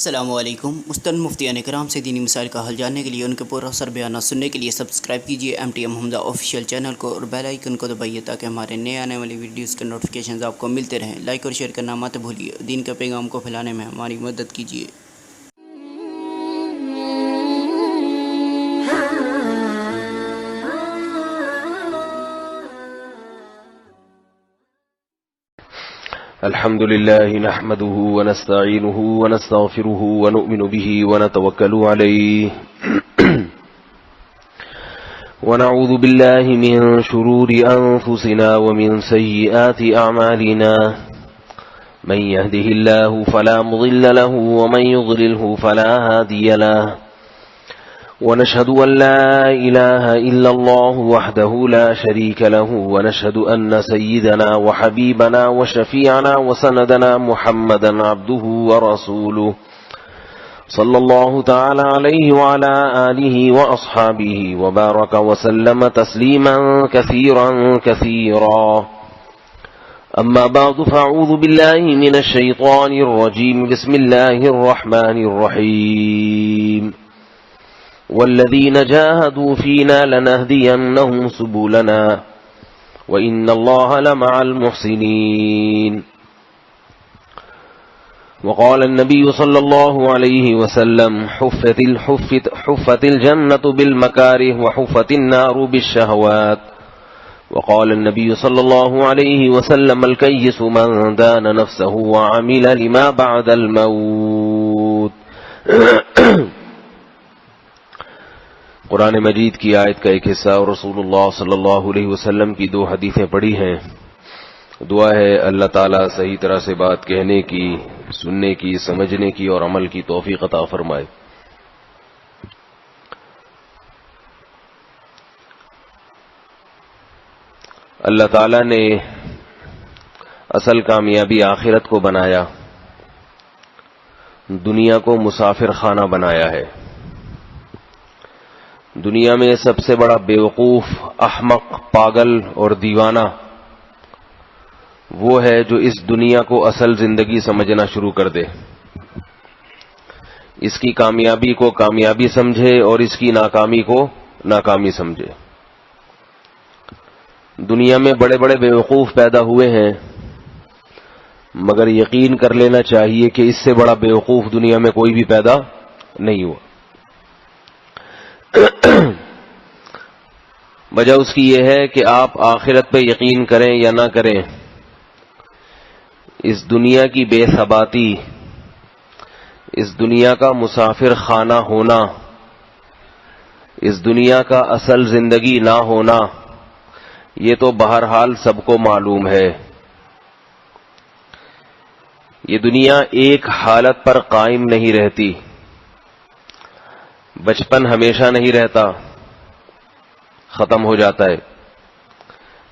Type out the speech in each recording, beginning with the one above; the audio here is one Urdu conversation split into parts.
السلام علیکم۔ مستند مفتیان کرام سے دینی مسائل کا حل جاننے کے لیے ان کے پراسر بیانات سننے کے لیے سبسکرائب کیجیے MTM حمزہ آفیشیل چینل کو اور بیل آئیکن کو دبائیے تاکہ ہمارے نئے آنے والی ویڈیوز کے نوٹیفیکیشنز آپ کو ملتے رہیں۔ لائک اور شیئر کرنا مت بھولیے، دین کے پیغام کو پھیلانے میں ہماری مدد کیجیے۔ الحمد لله نحمده ونستعينه ونستغفره ونؤمن به ونتوكل عليه ونعوذ بالله من شرور أنفسنا ومن سيئات أعمالنا من يهده الله فلا مضل له ومن يضلله فلا هادي له ونشهد أن لا إله إلا الله وحده لا شريك له ونشهد أن سيدنا وحبيبنا وشفيعنا وسندنا محمدا عبده ورسوله صلى الله تعالى عليه وعلى آله وأصحابه وبارك وسلم تسليما كثيرا كثيرا أما بعد فأعوذ بالله من الشيطان الرجيم بسم الله الرحمن الرحيم والذين جاهدوا فينا لنهدينهم سبلنا وإن الله لمع المحسنين وقال النبي صلى الله عليه وسلم حفت الجنة بالمكاره وحفت النار بالشهوات وقال النبي صلى الله عليه وسلم الكيس من دان نفسه وعمل لما بعد الموت قرآن مجید کی آیت کا ایک حصہ اور رسول اللہ صلی اللہ علیہ وسلم کی 2 حدیثیں پڑھی ہیں۔ دعا ہے اللہ تعالیٰ صحیح طرح سے بات کہنے کی، سننے کی، سمجھنے کی اور عمل کی توفیق عطا فرمائے۔ اللہ تعالیٰ نے اصل کامیابی آخرت کو بنایا، دنیا کو مسافر خانہ بنایا ہے۔ دنیا میں سب سے بڑا بیوقوف، احمق، پاگل اور دیوانہ وہ ہے جو اس دنیا کو اصل زندگی سمجھنا شروع کر دے، اس کی کامیابی کو کامیابی سمجھے اور اس کی ناکامی کو ناکامی سمجھے۔ دنیا میں بڑے بڑے بیوقوف پیدا ہوئے ہیں، مگر یقین کر لینا چاہیے کہ اس سے بڑا بیوقوف دنیا میں کوئی بھی پیدا نہیں ہوا۔ وجہ اس کی یہ ہے کہ آپ آخرت پہ یقین کریں یا نہ کریں، اس دنیا کی بے ثباتی، اس دنیا کا مسافر خانہ ہونا، اس دنیا کا اصل زندگی نہ ہونا، یہ تو بہرحال سب کو معلوم ہے۔ یہ دنیا ایک حالت پر قائم نہیں رہتی۔ بچپن ہمیشہ نہیں رہتا، ختم ہو جاتا ہے۔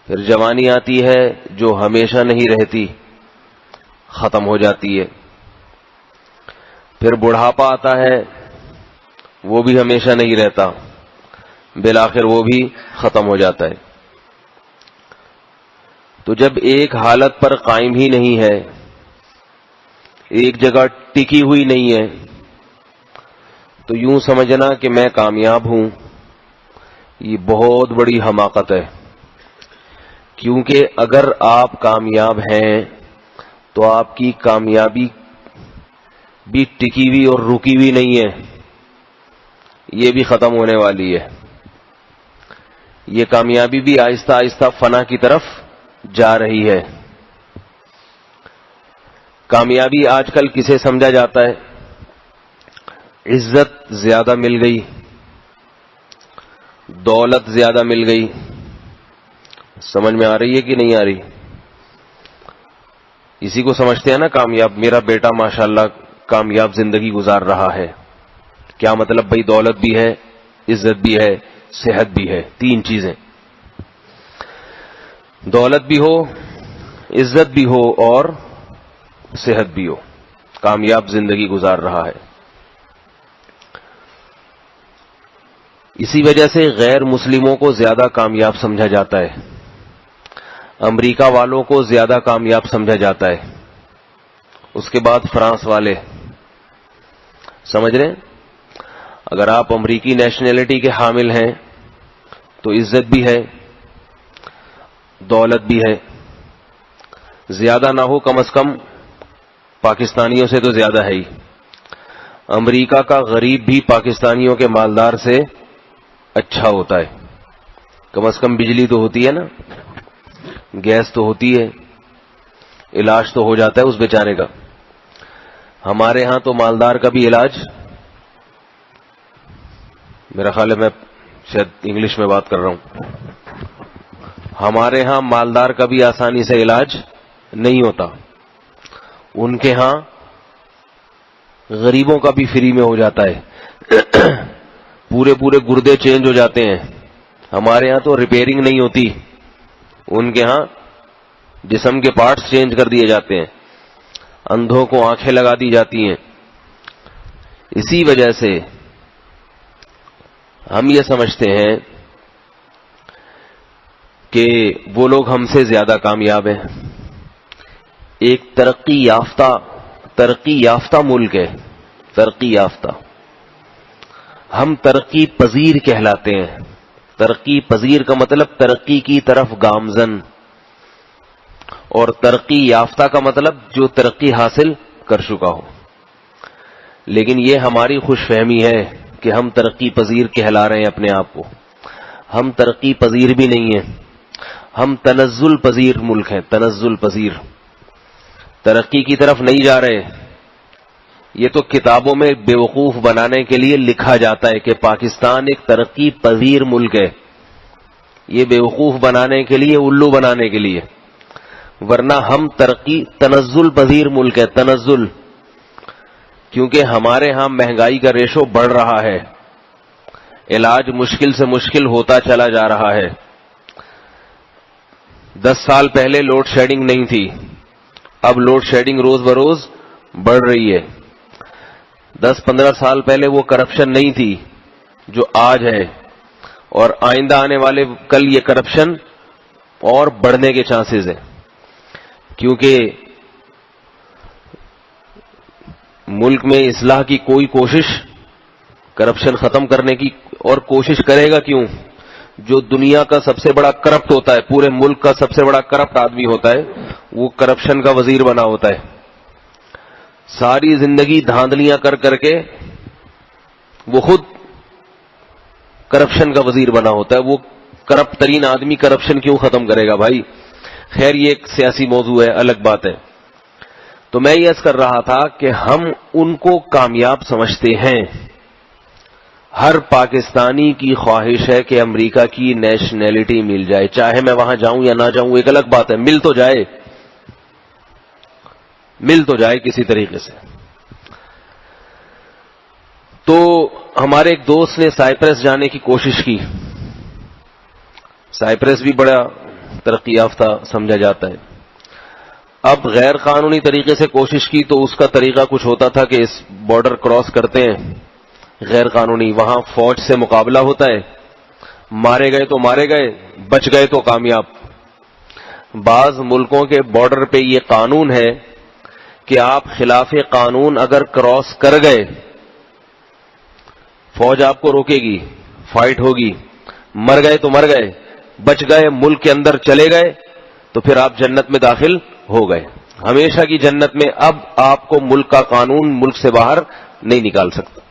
پھر جوانی آتی ہے جو ہمیشہ نہیں رہتی، ختم ہو جاتی ہے۔ پھر بڑھاپا آتا ہے، وہ بھی ہمیشہ نہیں رہتا، بالآخر وہ بھی ختم ہو جاتا ہے۔ تو جب ایک حالت پر قائم ہی نہیں ہے، ایک جگہ ٹکی ہوئی نہیں ہے، تو یوں سمجھنا کہ میں کامیاب ہوں، یہ بہت بڑی حماقت ہے۔ کیونکہ اگر آپ کامیاب ہیں تو آپ کی کامیابی بھی ٹکی ہوئی اور رکی ہوئی نہیں ہے، یہ بھی ختم ہونے والی ہے۔ یہ کامیابی بھی آہستہ آہستہ فنا کی طرف جا رہی ہے۔ کامیابی آج کل کسے سمجھا جاتا ہے؟ عزت زیادہ مل گئی، دولت زیادہ مل گئی۔ سمجھ میں آ رہی ہے کہ نہیں آ رہی؟ اسی کو سمجھتے ہیں نا کامیاب، میرا بیٹا ماشاءاللہ کامیاب زندگی گزار رہا ہے۔ کیا مطلب بھائی؟ دولت بھی ہے، عزت بھی ہے، صحت بھی ہے، 3 چیزیں۔ دولت بھی ہو، عزت بھی ہو اور صحت بھی ہو، کامیاب زندگی گزار رہا ہے۔ اسی وجہ سے غیر مسلموں کو زیادہ کامیاب سمجھا جاتا ہے، امریکہ والوں کو زیادہ کامیاب سمجھا جاتا ہے، اس کے بعد فرانس والے، سمجھ رہے ہیں؟ اگر آپ امریکی نیشنلٹی کے حامل ہیں تو عزت بھی ہے، دولت بھی ہے، زیادہ نہ ہو کم از کم پاکستانیوں سے تو زیادہ ہے ہی۔ امریکہ کا غریب بھی پاکستانیوں کے مالدار سے اچھا ہوتا ہے، کم از کم بجلی تو ہوتی ہے نا، گیس تو ہوتی ہے، علاج تو ہو جاتا ہے اس بیچارے کا۔ ہمارے ہاں تو مالدار کا بھی علاج، میرا خیال ہے میں شاید انگلش میں بات کر رہا ہوں، ہمارے ہاں مالدار کا بھی آسانی سے علاج نہیں ہوتا، ان کے ہاں غریبوں کا بھی فری میں ہو جاتا ہے، پورے پورے گردے چینج ہو جاتے ہیں، ہمارے ہاں تو ریپیئرنگ نہیں ہوتی، ان کے ہاں جسم کے پارٹس چینج کر دیے جاتے ہیں، اندھوں کو آنکھیں لگا دی جاتی ہیں۔ اسی وجہ سے ہم یہ سمجھتے ہیں کہ وہ لوگ ہم سے زیادہ کامیاب ہیں۔ ایک ترقی یافتہ ملک ہے، ترقی یافتہ، ہم ترقی پذیر کہلاتے ہیں۔ ترقی پذیر کا مطلب ترقی کی طرف گامزن، اور ترقی یافتہ کا مطلب جو ترقی حاصل کر چکا ہو۔ لیکن یہ ہماری خوش فہمی ہے کہ ہم ترقی پذیر کہلا رہے ہیں اپنے آپ کو، ہم ترقی پذیر بھی نہیں ہیں، ہم تنزل پذیر ملک ہیں، تنزل پذیر، ترقی کی طرف نہیں جا رہے۔ یہ تو کتابوں میں بیوقوف بنانے کے لیے لکھا جاتا ہے کہ پاکستان ایک ترقی پذیر ملک ہے، یہ بیوقوف بنانے کے لیے، الو بنانے کے لیے، ورنہ ہم تنزل پذیر ملک ہے، تنزل، کیونکہ ہمارے ہاں مہنگائی کا ریشو بڑھ رہا ہے، علاج مشکل سے مشکل ہوتا چلا جا رہا ہے۔ 10 سال پہلے لوڈ شیڈنگ نہیں تھی، اب لوڈ شیڈنگ روز بروز بڑھ رہی ہے۔ 10-15 سال پہلے وہ کرپشن نہیں تھی جو آج ہے، اور آئندہ آنے والے کل یہ کرپشن اور بڑھنے کے چانسز ہیں، کیونکہ ملک میں اصلاح کی کوئی کوشش، کرپشن ختم کرنے کی، اور کوشش کرے گا کیوں؟ جو دنیا کا سب سے بڑا کرپٹ ہوتا ہے، پورے ملک کا سب سے بڑا کرپٹ آدمی ہوتا ہے، وہ کرپشن کا وزیر بنا ہوتا ہے، ساری زندگی دھاندلیاں کر کر کے وہ خود کرپشن کا وزیر بنا ہوتا ہے۔ وہ کرپٹ ترین آدمی کرپشن کیوں ختم کرے گا بھائی؟ خیر یہ ایک سیاسی موضوع ہے، الگ بات ہے۔ تو میں یہ عرض کر رہا تھا کہ ہم ان کو کامیاب سمجھتے ہیں، ہر پاکستانی کی خواہش ہے کہ امریکہ کی نیشنلٹی مل جائے، چاہے میں وہاں جاؤں یا نہ جاؤں ایک الگ بات ہے، مل تو جائے کسی طریقے سے۔ تو ہمارے ایک دوست نے سائپرس جانے کی کوشش کی، سائپرس بھی بڑا ترقی یافتہ سمجھا جاتا ہے، اب غیر قانونی طریقے سے کوشش کی تو اس کا طریقہ کچھ ہوتا تھا کہ اس بارڈر کراس کرتے ہیں غیر قانونی، وہاں فوج سے مقابلہ ہوتا ہے، مارے گئے تو مارے گئے، بچ گئے تو کامیاب۔ بعض ملکوں کے بارڈر پہ یہ قانون ہے کہ آپ خلاف قانون اگر کراس کر گئے، فوج آپ کو روکے گی، فائٹ ہوگی، مر گئے تو مر گئے، بچ گئے، ملک کے اندر چلے گئے تو پھر آپ جنت میں داخل ہو گئے، ہمیشہ کی جنت میں۔ اب آپ کو ملک کا قانون ملک سے باہر نہیں نکال سکتا۔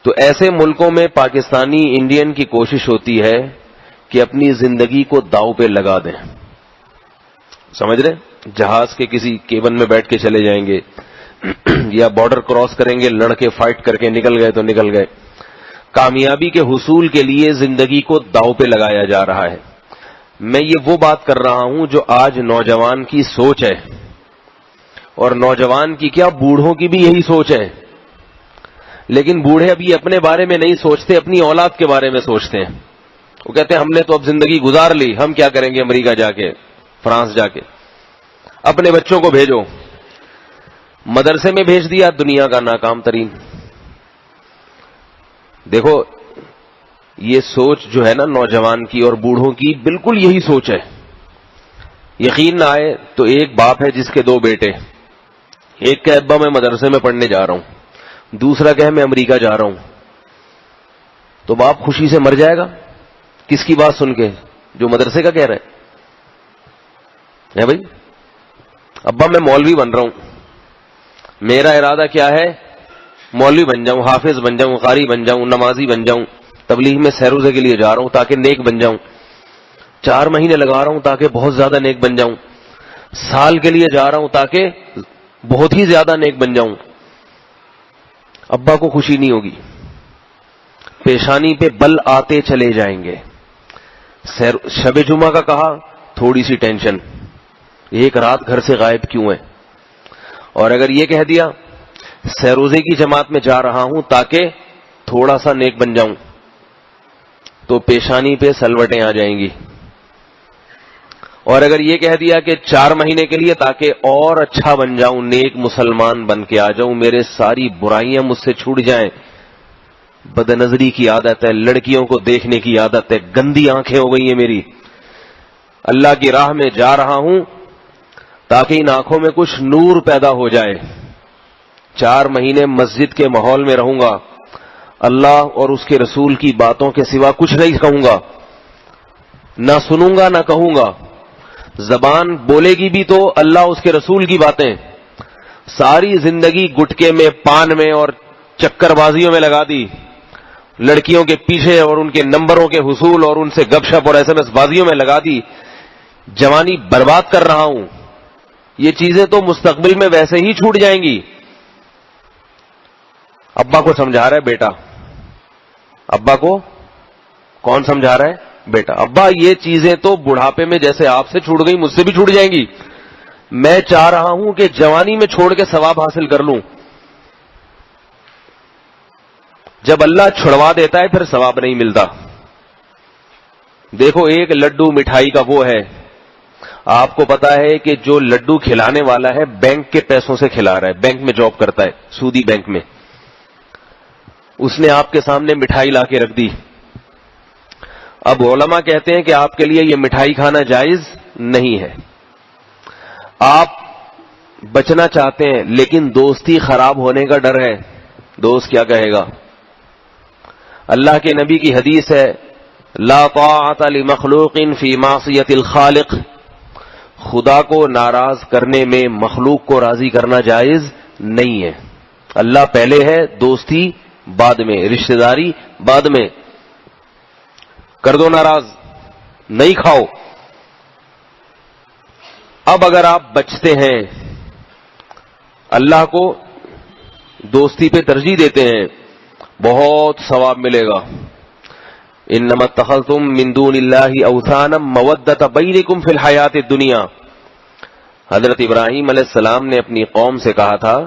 تو ایسے ملکوں میں پاکستانی انڈین کی کوشش ہوتی ہے کہ اپنی زندگی کو داؤ پہ لگا دیں، سمجھ رہے؟ جہاز کے کسی کیبن میں بیٹھ کے چلے جائیں گے یا بارڈر کراس کریں گے، لڑکے فائٹ کر کے نکل گئے تو نکل گئے۔ کامیابی کے حصول کے لیے زندگی کو داؤ پہ لگایا جا رہا ہے۔ میں یہ وہ بات کر رہا ہوں جو آج نوجوان کی سوچ ہے، اور نوجوان کی کیا، بوڑھوں کی بھی یہی سوچ ہے، لیکن بوڑھے ابھی اپنے بارے میں نہیں سوچتے، اپنی اولاد کے بارے میں سوچتے ہیں۔ وہ کہتے ہیں ہم نے تو اب زندگی گزار لی، ہم کیا کریں گے امریکہ جا کے، فرانس جا کے۔ اپنے بچوں کو بھیجو، مدرسے میں بھیج دیا، دنیا کا ناکام ترین۔ دیکھو یہ سوچ جو ہے نا نوجوان کی اور بوڑھوں کی، بالکل یہی سوچ ہے۔ یقین نہ آئے تو ایک باپ ہے جس کے 2 بیٹے، ایک کہ ابا میں مدرسے میں پڑھنے جا رہا ہوں، دوسرا کہے میں امریکہ جا رہا ہوں، تو باپ خوشی سے مر جائے گا کس کی بات سن کے؟ جو مدرسے کا کہہ رہا ہے بھائی، ابا میں مولوی بن رہا ہوں، میرا ارادہ کیا ہے؟ مولوی بن جاؤں، حافظ بن جاؤں، قاری بن جاؤں، نمازی بن جاؤں، تبلیغ میں سیر روزے کے لیے جا رہا ہوں تاکہ نیک بن جاؤں، 4 مہینے لگا رہا ہوں تاکہ بہت زیادہ نیک بن جاؤں، سال کے لیے جا رہا ہوں تاکہ بہت ہی زیادہ نیک بن جاؤں. ابا کو خوشی نہیں ہوگی، پیشانی پہ بل آتے چلے جائیں گے. شب جمعہ کا کہا، تھوڑی سی ٹینشن، ایک رات گھر سے غائب کیوں ہے؟ اور اگر یہ کہہ دیا سیروزے کی جماعت میں جا رہا ہوں تاکہ تھوڑا سا نیک بن جاؤں، تو پیشانی پہ سلوٹیں آ جائیں گی. اور اگر یہ کہہ دیا کہ 4 مہینے کے لیے تاکہ اور اچھا بن جاؤں، نیک مسلمان بن کے آ جاؤں، میرے ساری برائیاں مجھ سے چھوٹ جائیں، بد نظری کی عادت ہے، لڑکیوں کو دیکھنے کی عادت ہے، گندی آنکھیں ہو گئی ہیں میری، اللہ کی راہ میں جا رہا ہوں تاکہ ان آنکھوں میں کچھ نور پیدا ہو جائے، 4 مہینے مسجد کے ماحول میں رہوں گا، اللہ اور اس کے رسول کی باتوں کے سوا کچھ نہیں کہوں گا، نہ سنوں گا نہ کہوں گا. زبان بولے گی بھی تو اللہ اس کے رسول کی باتیں. ساری زندگی گٹکے میں، پان میں اور چکر بازیوں میں لگا دی، لڑکیوں کے پیچھے اور ان کے نمبروں کے حصول اور ان سے گپ شپ اور SMS بازیوں میں لگا دی، جوانی برباد کر رہا ہوں. یہ چیزیں تو مستقبل میں ویسے ہی چھوٹ جائیں گی. ابا کو سمجھا رہا ہے بیٹا، ابا کو کون سمجھا رہا ہے؟ بیٹا. ابا یہ چیزیں تو بڑھاپے میں جیسے آپ سے چھوٹ گئی مجھ سے بھی چھوٹ جائیں گی، میں چاہ رہا ہوں کہ جوانی میں چھوڑ کے ثواب حاصل کر لوں. جب اللہ چھڑوا دیتا ہے پھر ثواب نہیں ملتا. دیکھو ایک لڈو مٹھائی کا وہ ہے، آپ کو پتا ہے کہ جو لڈو کھلانے والا ہے بینک کے پیسوں سے کھلا رہا ہے، بینک میں جاب کرتا ہے، سودی بینک میں، اس نے آپ کے سامنے مٹھائی لا کے رکھ دی. اب علماء کہتے ہیں کہ آپ کے لیے یہ مٹھائی کھانا جائز نہیں ہے، آپ بچنا چاہتے ہیں لیکن دوستی خراب ہونے کا ڈر ہے. دوست کیا کہے گا؟ اللہ کے نبی کی حدیث ہے، لا طاعت لمخلوق فی معصیت الخالق، خدا کو ناراض کرنے میں مخلوق کو راضی کرنا جائز نہیں ہے. اللہ پہلے ہے، دوستی بعد میں، رشتہ داری بعد میں. کر دو ناراض، نہیں کھاؤ. اب اگر آپ بچتے ہیں، اللہ کو دوستی پہ ترجیح دیتے ہیں، بہت ثواب ملے گا. انما اتخذتم من دون اللہ اوثانا مودۃ بینکم فی الحیات الدنیا. حضرت ابراہیم علیہ السلام نے اپنی قوم سے کہا تھا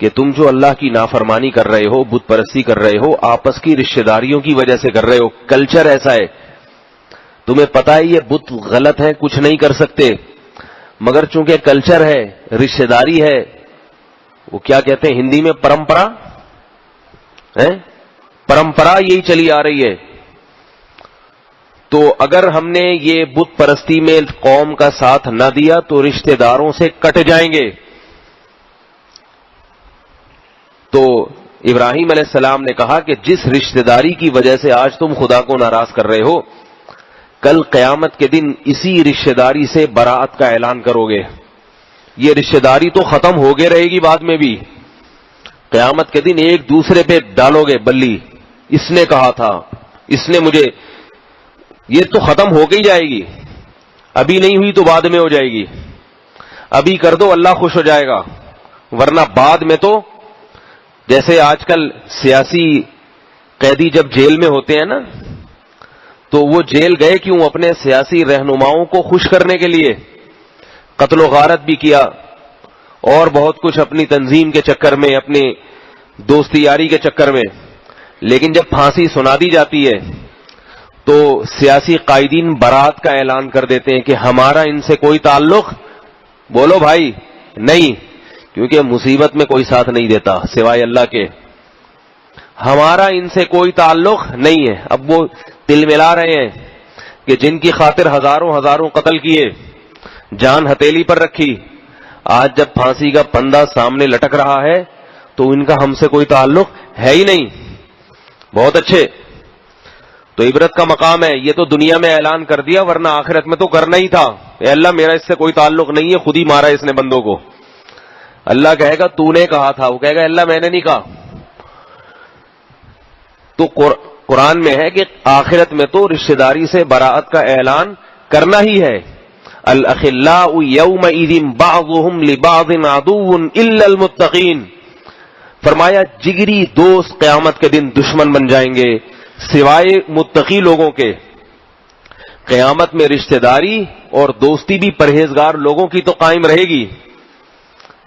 کہ تم جو اللہ کی نافرمانی کر رہے ہو، بت پرستی کر رہے ہو، آپس کی رشتہ داریوں کی وجہ سے کر رہے ہو. کلچر ایسا ہے، تمہیں پتا ہے یہ بت غلط ہے، کچھ نہیں کر سکتے، مگر چونکہ کلچر ہے، رشتہ داری ہے، وہ کیا کہتے ہیں ہندی میں، پرمپرا ہے، پرمپرا یہی چلی آ رہی ہے. تو اگر ہم نے یہ بت پرستی میں قوم کا ساتھ نہ دیا تو رشتہ داروں سے کٹ جائیں گے. تو ابراہیم علیہ السلام نے کہا کہ جس رشتہ داری کی وجہ سے آج تم خدا کو ناراض کر رہے ہو، کل قیامت کے دن اسی رشتہ داری سے براءت کا اعلان کرو گے. یہ رشتہ داری تو ختم ہو گئے رہے گی بعد میں بھی، قیامت کے دن ایک دوسرے پہ ڈالو گے بلی، اس نے کہا تھا، اس نے مجھے، یہ تو ختم ہو کے ہی جائے گی. ابھی نہیں ہوئی تو بعد میں ہو جائے گی. ابھی کر دو اللہ خوش ہو جائے گا، ورنہ بعد میں تو جیسے آج کل سیاسی قیدی جب جیل میں ہوتے ہیں نا، تو وہ جیل گئے کیوں؟ اپنے سیاسی رہنماؤں کو خوش کرنے کے لیے، قتل و غارت بھی کیا اور بہت کچھ اپنی تنظیم کے چکر میں، اپنی دوستی یاری کے چکر میں. لیکن جب پھانسی سنا دی جاتی ہے تو سیاسی قائدین برات کا اعلان کر دیتے ہیں کہ ہمارا ان سے کوئی تعلق، بولو بھائی، نہیں، کیونکہ مصیبت میں کوئی ساتھ نہیں دیتا سوائے اللہ کے. ہمارا ان سے کوئی تعلق نہیں ہے. اب وہ دل ملا رہے ہیں کہ جن کی خاطر ہزاروں قتل کیے، جان ہتھیلی پر رکھی، آج جب پھانسی کا پندہ سامنے لٹک رہا ہے تو ان کا ہم سے کوئی تعلق ہے ہی نہیں. بہت اچھے, تو عبرت کا مقام ہے. یہ تو دنیا میں اعلان کر دیا, ورنہ آخرت میں تو کرنا ہی تھا. اے اللہ میرا اس سے کوئی تعلق نہیں ہے, خود ہی مارا اس نے بندوں کو. اللہ کہے گا تو نے کہا تھا, وہ کہے گا اللہ میں نے نہیں کہا. تو قرآن میں ہے کہ آخرت میں تو رشتہ داری سے براءت کا اعلان کرنا ہی ہے. الاخلاء یومئذ بعضهم لبعض عدو الا المتقین. فرمایا جگری دوست قیامت کے دن دشمن بن جائیں گے سوائے متقی لوگوں کے. قیامت میں رشتہ داری اور دوستی بھی پرہیزگار لوگوں کی تو قائم رہے گی.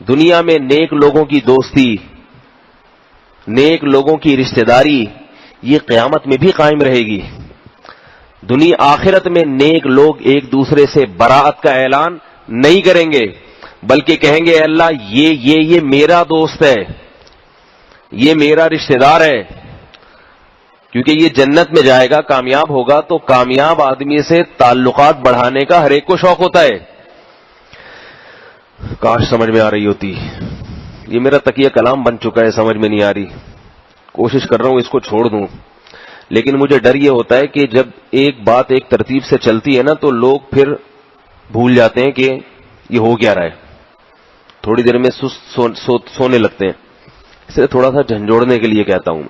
دنیا میں نیک لوگوں کی دوستی, نیک لوگوں کی رشتہ داری, یہ قیامت میں بھی قائم رہے گی. دنیا آخرت میں نیک لوگ ایک دوسرے سے براءت کا اعلان نہیں کریں گے, بلکہ کہیں گے اللہ یہ میرا دوست ہے, یہ میرا رشتہ دار ہے. کیونکہ یہ جنت میں جائے گا, کامیاب ہوگا, تو کامیاب آدمی سے تعلقات بڑھانے کا ہر ایک کو شوق ہوتا ہے. کاش سمجھ میں آ رہی ہوتی. یہ میرا تکیہ کلام بن چکا ہے, سمجھ میں نہیں آ رہی. کوشش کر رہا ہوں اس کو چھوڑ دوں, لیکن مجھے ڈر یہ ہوتا ہے کہ جب ایک بات ایک ترتیب سے چلتی ہے نا, تو لوگ پھر بھول جاتے ہیں کہ یہ ہو کیا رہا ہے. تھوڑی دیر میں سونے لگتے ہیں. اس لیے تھوڑا سا جھنجھوڑنے کے لیے کہتا ہوں.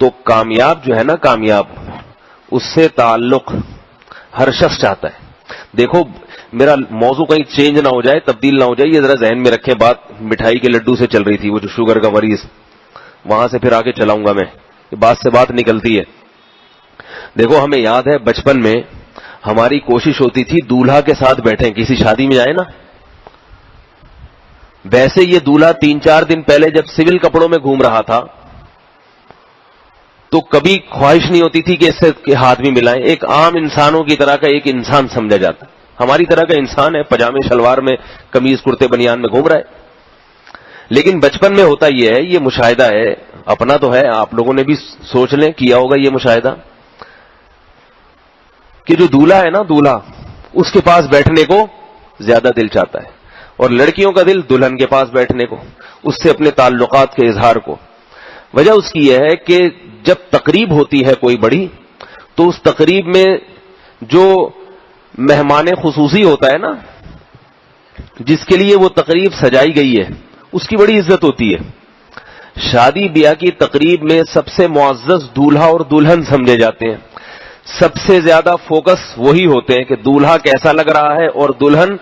تو کامیاب جو ہے نا, کامیاب, اس سے تعلق ہر شخص چاہتا ہے. دیکھو میرا موضوع کہیں چینج نہ ہو جائے, تبدیل نہ ہو جائے, یہ ذرا ذہن میں رکھیں. بات مٹھائی کے لڈو سے چل رہی تھی, وہ جو شوگر کا مریض, وہاں سے پھر آگے چلاؤں گا میں. بات سے بات نکلتی ہے. دیکھو ہمیں یاد ہے بچپن میں ہماری کوشش ہوتی تھی دولہا کے ساتھ بیٹھیں, کسی شادی میں جائیں نا. ویسے یہ دولہا 3-4 دن پہلے جب سول کپڑوں میں گھوم رہا تھا تو کبھی خواہش نہیں ہوتی تھی کہ اس سے ہاتھ بھی ملائیں. ایک عام انسانوں کی طرح کا ایک انسان سمجھا جاتا, ہماری طرح کا انسان ہے, پجامے شلوار میں, قمیض کرتے بنیان میں گھوم رہا ہے. لیکن بچپن میں ہوتا یہ ہے, یہ مشاہدہ ہے اپنا تو ہے, آپ لوگوں نے بھی سوچ لیں کیا ہوگا یہ مشاہدہ, کہ جو دولہا ہے نا, دولہا اس کے پاس بیٹھنے کو زیادہ دل چاہتا ہے, اور لڑکیوں کا دل دلہن کے پاس بیٹھنے کو, اس سے اپنے تعلقات کے اظہار کو. وجہ اس کی یہ ہے کہ جب تقریب ہوتی ہے کوئی بڑی, تو اس تقریب میں جو مہمان خصوصی ہوتا ہے نا, جس کے لیے وہ تقریب سجائی گئی ہے, اس کی بڑی عزت ہوتی ہے. شادی بیاہ کی تقریب میں سب سے معزز دولہا اور دلہن سمجھے جاتے ہیں. سب سے زیادہ فوکس وہی ہوتے ہیں کہ دولہا کیسا لگ رہا ہے, اور دلہن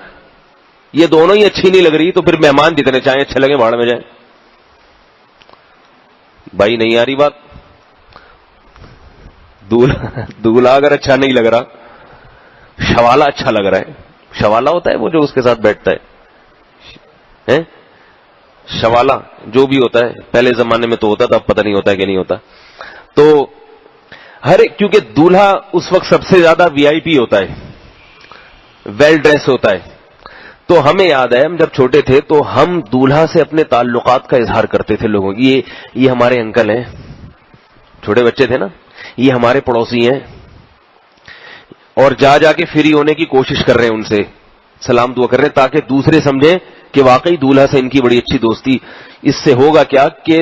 یہ دونوں ہی اچھی نہیں لگ رہی, تو پھر مہمان جتنے چاہیں اچھے لگے بھاڑ میں جائیں. بھائی نہیں آ رہی بات. دولہا اگر اچھا نہیں لگ رہا, شوالا اچھا لگ رہا ہے. شوالا ہوتا ہے وہ جو اس کے ساتھ بیٹھتا ہے, شوالا جو بھی ہوتا ہے, پہلے زمانے میں تو ہوتا تھا, اب پتہ نہیں ہوتا ہے کہ نہیں ہوتا. تو ہر ایک, کیونکہ دولہا اس وقت سب سے زیادہ وی آئی پی ہوتا ہے, ویل ڈریس ہوتا ہے. تو ہمیں یاد ہے ہم جب چھوٹے تھے تو ہم دولہا سے اپنے تعلقات کا اظہار کرتے تھے لوگوں کی. یہ ہمارے انکل ہیں, چھوٹے بچے تھے نا, یہ ہمارے پڑوسی ہیں, اور جا کے فری ہونے کی کوشش کر رہے ہیں, ان سے سلام دعا کر رہے ہیں, تاکہ دوسرے سمجھیں کہ واقعی دولہا سے ان کی بڑی اچھی دوستی. اس سے ہوگا کیا کہ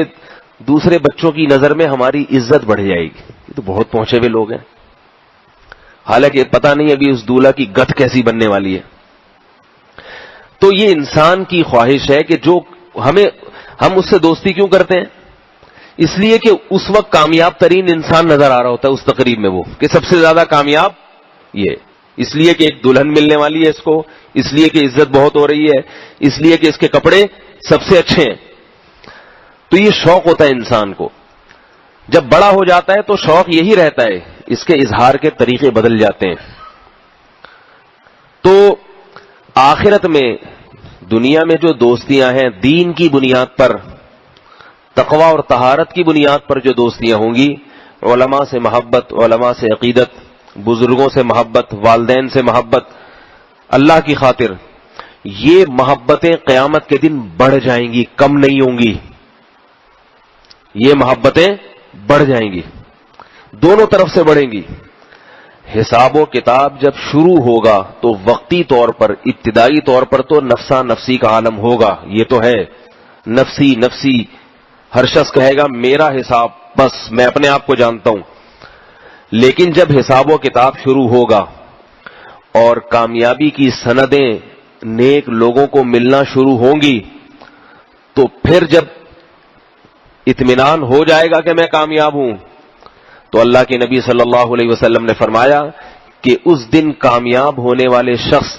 دوسرے بچوں کی نظر میں ہماری عزت بڑھ جائے گی. یہ تو بہت پہنچے ہوئے لوگ ہیں, حالانکہ پتہ نہیں ابھی اس دولہا کی گت کیسی بننے والی ہے. تو یہ انسان کی خواہش ہے کہ جو ہم اس سے دوستی کیوں کرتے ہیں؟ اس لیے کہ اس وقت کامیاب ترین انسان نظر آ رہا ہوتا ہے اس تقریب میں, وہ کہ سب سے زیادہ کامیاب یہ, اس لیے کہ ایک دلہن ملنے والی ہے اس کو, اس لیے کہ عزت بہت ہو رہی ہے, اس لیے کہ اس کے کپڑے سب سے اچھے ہیں. تو یہ شوق ہوتا ہے انسان کو. جب بڑا ہو جاتا ہے تو شوق یہی رہتا ہے, اس کے اظہار کے طریقے بدل جاتے ہیں. تو آخرت میں دنیا میں جو دوستیاں ہیں دین کی بنیاد پر, تقوی اور طہارت کی بنیاد پر جو دوستیاں ہوں گی, علماء سے محبت, علماء سے عقیدت, بزرگوں سے محبت, والدین سے محبت, اللہ کی خاطر, یہ محبتیں قیامت کے دن بڑھ جائیں گی, کم نہیں ہوں گی. یہ محبتیں بڑھ جائیں گی, دونوں طرف سے بڑھیں گی. حساب و کتاب جب شروع ہوگا تو وقتی طور پر, ابتدائی طور پر تو نفسا نفسی کا عالم ہوگا, یہ تو ہے. نفسی نفسی، ہر شخص کہے گا میرا حساب، بس میں اپنے آپ کو جانتا ہوں. لیکن جب حساب و کتاب شروع ہوگا اور کامیابی کی سندیں نیک لوگوں کو ملنا شروع ہوں گی، تو پھر جب اطمینان ہو جائے گا کہ میں کامیاب ہوں، تو اللہ کے نبی صلی اللہ علیہ وسلم نے فرمایا کہ اس دن کامیاب ہونے والے شخص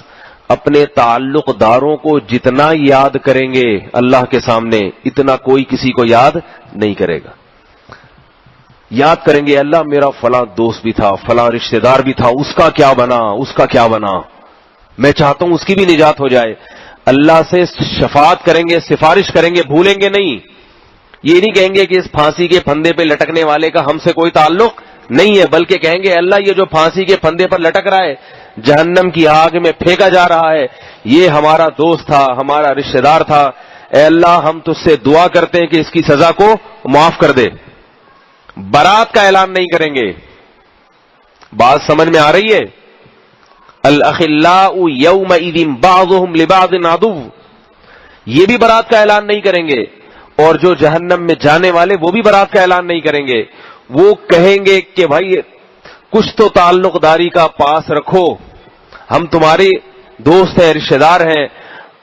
اپنے تعلق داروں کو جتنا یاد کریں گے اللہ کے سامنے، اتنا کوئی کسی کو یاد نہیں کرے گا. یاد کریں گے اللہ میرا فلاں دوست بھی تھا، فلاں رشتہ دار بھی تھا، اس کا کیا بنا، اس کا کیا بنا، میں چاہتا ہوں اس کی بھی نجات ہو جائے. اللہ سے شفاعت کریں گے، سفارش کریں گے، بھولیں گے نہیں. یہ نہیں کہیں گے کہ اس پھانسی کے پھندے پہ لٹکنے والے کا ہم سے کوئی تعلق نہیں ہے، بلکہ کہیں گے اللہ یہ جو پھانسی کے پھندے پر لٹک رہا ہے، جہنم کی آگ میں پھینکا جا رہا ہے، یہ ہمارا دوست تھا، ہمارا رشتہ دار تھا، اے اللہ ہم تجھ سے دعا کرتے ہیں کہ اس کی سزا کو معاف کر دے. برات کا اعلان نہیں کریں گے. بات سمجھ میں آ رہی ہے؟ الاخلاء یومئذ بعضهم لبعض عدو، یہ بھی برات کا اعلان نہیں کریں گے. اور جو جہنم میں جانے والے وہ بھی برات کا اعلان نہیں کریں گے. وہ کہیں گے کہ بھائی کچھ تو تعلق داری کا پاس رکھو، ہم تمہارے دوست ہیں، رشتہ دار ہیں،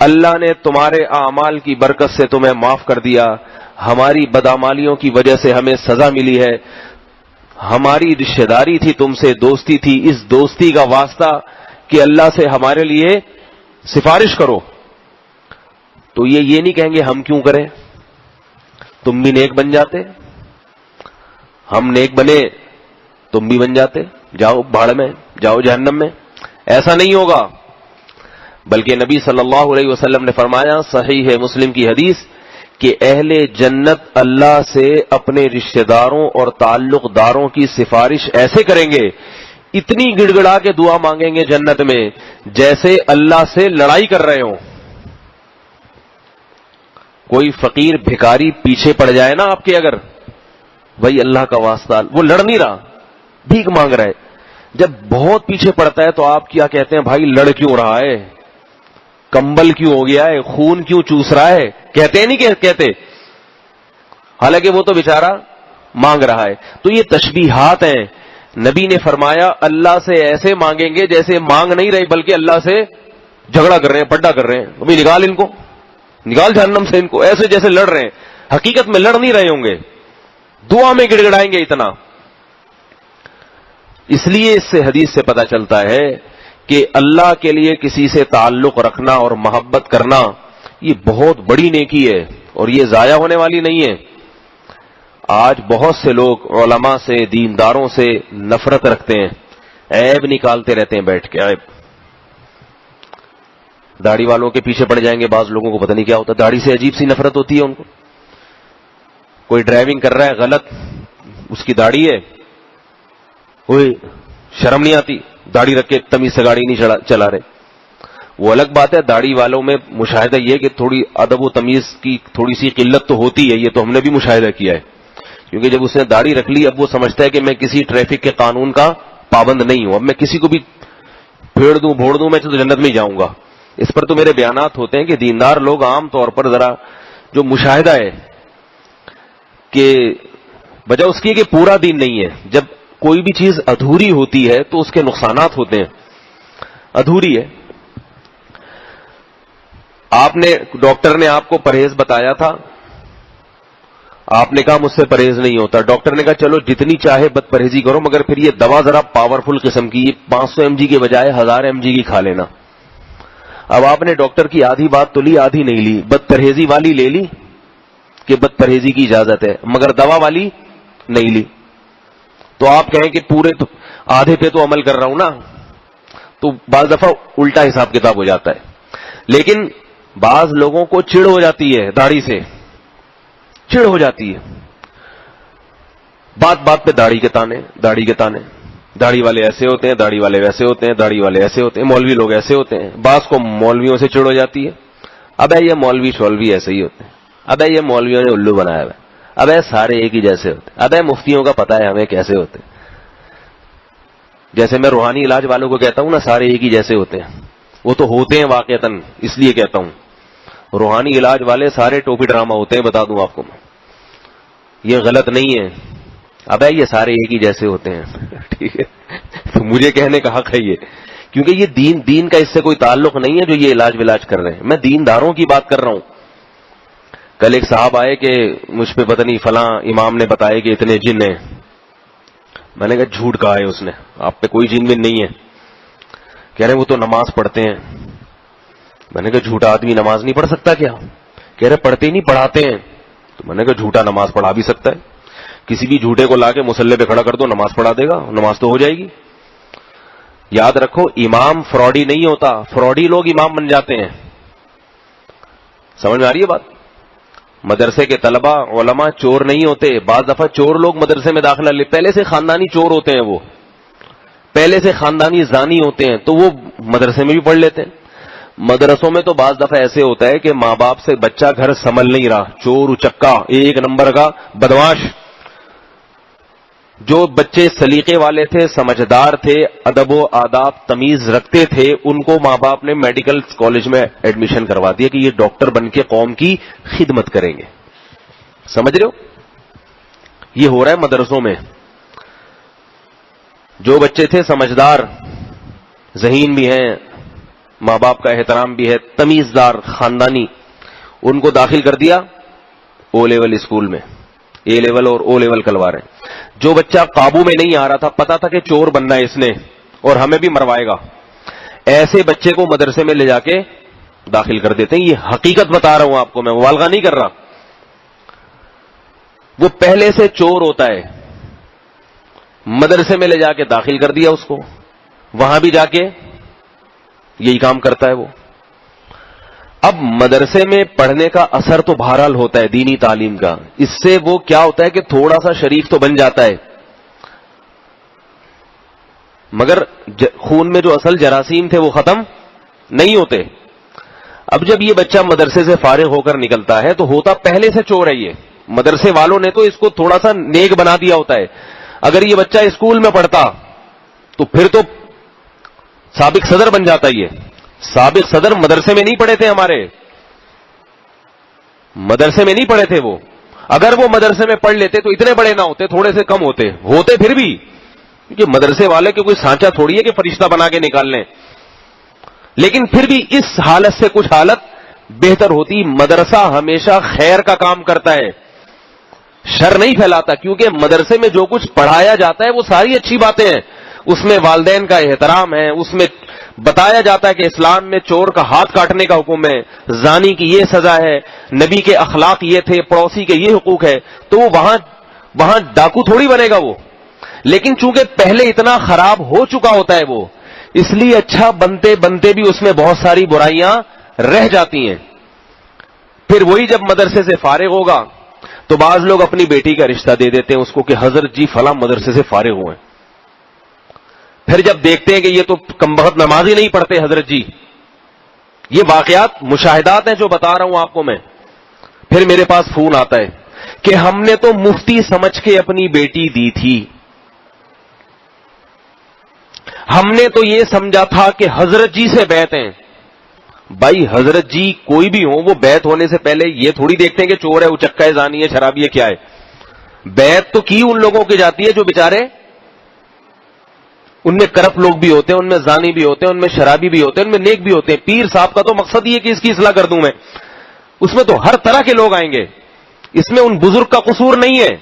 اللہ نے تمہارے اعمال کی برکت سے تمہیں معاف کر دیا، ہماری بدعمالیوں کی وجہ سے ہمیں سزا ملی ہے، ہماری رشتہ داری تھی تم سے، دوستی تھی، اس دوستی کا واسطہ کہ اللہ سے ہمارے لیے سفارش کرو. تو یہ نہیں کہیں گے ہم کیوں کریں، تم بھی نیک بن جاتے، ہم نیک بنے تم بھی بن جاتے، جاؤ بھاڑ میں، جاؤ جہنم میں. ایسا نہیں ہوگا، بلکہ نبی صلی اللہ علیہ وسلم نے فرمایا، صحیح ہے مسلم کی حدیث، کہ اہل جنت اللہ سے اپنے رشتہ داروں اور تعلق داروں کی سفارش ایسے کریں گے، اتنی گڑ گڑا کے دعا مانگیں گے جنت میں جیسے اللہ سے لڑائی کر رہے ہوں. کوئی فقیر بھکاری پیچھے پڑ جائے نا آپ کے، اگر بھائی اللہ کا واسطہ، وہ لڑ نہیں رہا، بھیک مانگ رہا ہے، جب بہت پیچھے پڑتا ہے تو آپ کیا کہتے ہیں، بھائی لڑ کیوں رہا ہے، کمبل کیوں ہو گیا ہے، خون کیوں چوس رہا ہے، کہتے ہیں نہیں کہتے، حالانکہ وہ تو بیچارہ مانگ رہا ہے. تو یہ تشبیہات ہیں. نبی نے فرمایا اللہ سے ایسے مانگیں گے جیسے مانگ نہیں رہے بلکہ اللہ سے جھگڑا کر رہے ہیں، پڈا کر رہے ہیں، ابھی نکال ان کو، نکال جہنم سے ان کو، ایسے جیسے لڑ رہے ہیں. حقیقت میں لڑ نہیں رہے ہوں گے، دعا میں گڑ گڑائیں گے اتنا. اس لیے اس سے حدیث سے پتہ چلتا ہے کہ اللہ کے لیے کسی سے تعلق رکھنا اور محبت کرنا یہ بہت بڑی نیکی ہے اور یہ ضائع ہونے والی نہیں ہے. آج بہت سے لوگ علماء سے، دینداروں سے نفرت رکھتے ہیں، عیب نکالتے رہتے ہیں بیٹھ کے، عیب. داڑھی والوں کے پیچھے پڑ جائیں گے، بعض لوگوں کو پتہ نہیں کیا ہوتا، داڑھی سے عجیب سی نفرت ہوتی ہے ان کو. کوئی ڈرائیونگ کر رہا ہے غلط، اس کی داڑھی ہے، کوئی شرم نہیں آتی، داڑھی رکھ کے تمیز سے گاڑی نہیں چلا رہے. وہ الگ بات ہے، داڑھی والوں میں مشاہدہ یہ کہ تھوڑی ادب و تمیز کی تھوڑی سی قلت تو ہوتی ہے، یہ تو ہم نے بھی مشاہدہ کیا ہے، کیونکہ جب اس نے داڑھی رکھ لی اب وہ سمجھتا ہے کہ میں کسی ٹریفک کے قانون کا پابند نہیں ہوں، اب میں کسی کو بھی پھیڑ دوں بھوڑ دوں میں تو جنت میں ہی جاؤں گا. اس پر تو میرے بیانات ہوتے ہیں کہ دیندار لوگ عام طور پر ذرا جو مشاہدہ ہے کہ وجہ اس کی کہ پورا دین نہیں ہے، جب کوئی بھی چیز ادھوری ہوتی ہے تو اس کے نقصانات ہوتے ہیں. ادھوری ہے، آپ نے ڈاکٹر نے آپ کو پرہیز بتایا تھا، آپ نے کہا مجھ سے پرہیز نہیں ہوتا، ڈاکٹر نے کہا چلو جتنی چاہے بد پرہیزی کرو مگر پھر یہ دوا ذرا پاورفل قسم کی، 500 mg کے بجائے 1000 mg کی کھا لینا. اب آپ نے ڈاکٹر کی آدھی بات تو لی، آدھی نہیں لی، بد پرہیزی والی لے لی کہ بد پرہیزی کی اجازت ہے مگر دوا والی نہیں لی. تو آپ کہیں کہ پورے تو آدھے پہ تو عمل کر رہا ہوں نا، تو بعض دفعہ الٹا حساب کتاب ہو جاتا ہے. لیکن بعض لوگوں کو چڑ ہو جاتی ہے، داڑھی سے چڑ ہو جاتی ہے، بات بات پہ داڑھی کے تانے، داڑھی کے تانے، داڑھی والے ایسے ہوتے ہیں، داڑھی والے ویسے ہوتے ہیں، داڑھی والے ایسے ہوتے ہیں، مولوی لوگ ایسے ہوتے ہیں. بعض کو مولویوں سے چڑ ہو جاتی ہے، ابے یہ مولوی شولوی ایسے ہی ہوتے ہیں، ابے یہ مولویوں نے الو بنایا ہوا ہے، ابے سارے ایک ہی جیسے ہوتے ہیں، ابے مفتیوں کا پتہ ہے ہمیں کیسے ہوتے ہیں. جیسے میں روحانی علاج والوں کو کہتا ہوں نا سارے ایک ہی جیسے ہوتے ہیں، وہ تو ہوتے ہیں واقعتاً، اس لیے کہتا ہوں. روحانی علاج والے سارے ٹوپی ڈرامہ ہوتے ہیں، بتا دوں آپ کو، یہ غلط نہیں ہے. اب یہ سارے ایک ہی جیسے ہوتے ہیں. ٹھیک ہے، تو مجھے کہنے کا حق ہے یہ، کیونکہ یہ دین کا اس سے کوئی تعلق نہیں ہے جو یہ علاج ولاج کر رہے ہیں. میں دینداروں کی بات کر رہا ہوں. کل ایک صاحب آئے کہ مجھ پہ پتہ نہیں فلاں امام نے بتایا کہ اتنے جن ہیں. میں نے کہا جھوٹ کہا ہے اس نے، آپ پہ کوئی جن نہیں ہے. کہہ رہے وہ تو نماز پڑھتے ہیں. میں نے کہا جھوٹا آدمی نماز نہیں پڑھ سکتا کیا؟ کہہ رہے پڑھتے ہی نہیں، پڑھاتے ہیں. تو میں نے کہا جھوٹا نماز پڑھا بھی سکتا ہے. کسی بھی جھوٹے کو لا کے مصلی پہ کھڑا کر دو، نماز پڑھا دے گا، نماز تو ہو جائے گی. یاد رکھو، امام فراڈی نہیں ہوتا، فراڈی لوگ امام بن جاتے ہیں. سمجھ میں آ رہی ہے بات؟ مدرسے کے طلبہ علماء چور نہیں ہوتے. بعض دفعہ چور لوگ مدرسے میں داخلہ لے، پہلے سے خاندانی چور ہوتے ہیں، وہ پہلے سے خاندانی زانی ہوتے ہیں، تو وہ مدرسے میں بھی پڑھ لیتے ہیں. مدرسوں میں تو بعض دفعہ ایسے ہوتا ہے کہ ماں باپ سے بچہ گھر سنبھل نہیں رہا، چور اچکا ایک نمبر کا بدماش. جو بچے سلیقے والے تھے، سمجھدار تھے، ادب و آداب تمیز رکھتے تھے، ان کو ماں باپ نے میڈیکل کالج میں ایڈمیشن کروا دیا کہ یہ ڈاکٹر بن کے قوم کی خدمت کریں گے. سمجھ رہے ہو؟ یہ ہو رہا ہے مدرسوں میں. جو بچے تھے سمجھدار، ذہین بھی ہیں، ماں باپ کا احترام بھی ہے، تمیزدار، خاندانی، ان کو داخل کر دیا او لیول اسکول میں. اے لیول اور او لیول کلوا رہے ہیں. جو بچہ قابو میں نہیں آ رہا تھا، پتا تھا کہ چور بننا ہے اس نے اور ہمیں بھی مروائے گا، ایسے بچے کو مدرسے میں لے جا کے داخل کر دیتے ہیں. یہ حقیقت بتا رہا ہوں آپ کو، میں مبالغہ نہیں کر رہا. وہ پہلے سے چور ہوتا ہے، مدرسے میں لے جا کے داخل کر دیا اس کو، وہاں بھی جا کے یہی کام کرتا ہے وہ. اب مدرسے میں پڑھنے کا اثر تو بہرحال ہوتا ہے دینی تعلیم کا. اس سے وہ کیا ہوتا ہے کہ تھوڑا سا شریف تو بن جاتا ہے، مگر خون میں جو اصل جراثیم تھے وہ ختم نہیں ہوتے. اب جب یہ بچہ مدرسے سے فارغ ہو کر نکلتا ہے تو ہوتا پہلے سے چور ہے. یہ مدرسے والوں نے تو اس کو تھوڑا سا نیک بنا دیا ہوتا ہے. اگر یہ بچہ اسکول میں پڑھتا تو پھر تو سابق صدر بن جاتا. یہ سابق صدر مدرسے میں نہیں پڑھے تھے، ہمارے مدرسے میں نہیں پڑھے تھے وہ. اگر وہ مدرسے میں پڑھ لیتے تو اتنے بڑے نہ ہوتے، تھوڑے سے کم ہوتے پھر بھی، کیونکہ مدرسے والے کے کوئی سانچہ تھوڑی ہے کہ فرشتہ بنا کے نکال لیں. لیکن پھر بھی اس حالت سے کچھ حالت بہتر ہوتی. مدرسہ ہمیشہ خیر کا کام کرتا ہے، شر نہیں پھیلاتا، کیونکہ مدرسے میں جو کچھ پڑھایا جاتا ہے وہ ساری اچھی باتیں ہیں. اس میں والدین کا احترام ہے، اس میں بتایا جاتا ہے کہ اسلام میں چور کا ہاتھ کاٹنے کا حکم ہے، زانی کی یہ سزا ہے، نبی کے اخلاق یہ تھے، پڑوسی کے یہ حقوق ہے. تو وہ وہاں ڈاکو تھوڑی بنے گا وہ. لیکن چونکہ پہلے اتنا خراب ہو چکا ہوتا ہے وہ، اس لیے اچھا بنتے بنتے بھی اس میں بہت ساری برائیاں رہ جاتی ہیں. پھر وہی جب مدرسے سے فارغ ہوگا تو بعض لوگ اپنی بیٹی کا رشتہ دے دیتے ہیں اس کو کہ حضرت جی فلاں مدرسے سے فارغ ہوئے. پھر جب دیکھتے ہیں کہ یہ تو کمبخت نماز ہی نہیں پڑھتے حضرت جی. یہ واقعات مشاہدات ہیں جو بتا رہا ہوں آپ کو میں. پھر میرے پاس فون آتا ہے کہ ہم نے تو مفتی سمجھ کے اپنی بیٹی دی تھی، ہم نے تو یہ سمجھا تھا کہ حضرت جی سے بیعت ہیں. بھائی حضرت جی کوئی بھی ہوں، وہ بیعت ہونے سے پہلے یہ تھوڑی دیکھتے ہیں کہ چور ہے، اچکا ہے، زانی ہے، شرابی ہے، کیا ہے. بیعت تو کی ان لوگوں کی جاتی ہے جو بیچارے، ان میں کرپٹ لوگ بھی ہوتے ہیں، ان میں زانی بھی ہوتے ہیں، ان میں شرابی بھی ہوتے ہیں، ان میں نیک بھی ہوتے ہیں. پیر صاحب کا تو مقصد یہ کہ اس کی اصلاح کر دوں میں. اس میں تو ہر طرح کے لوگ آئیں گے، اس میں ان بزرگ کا قصور نہیں ہے.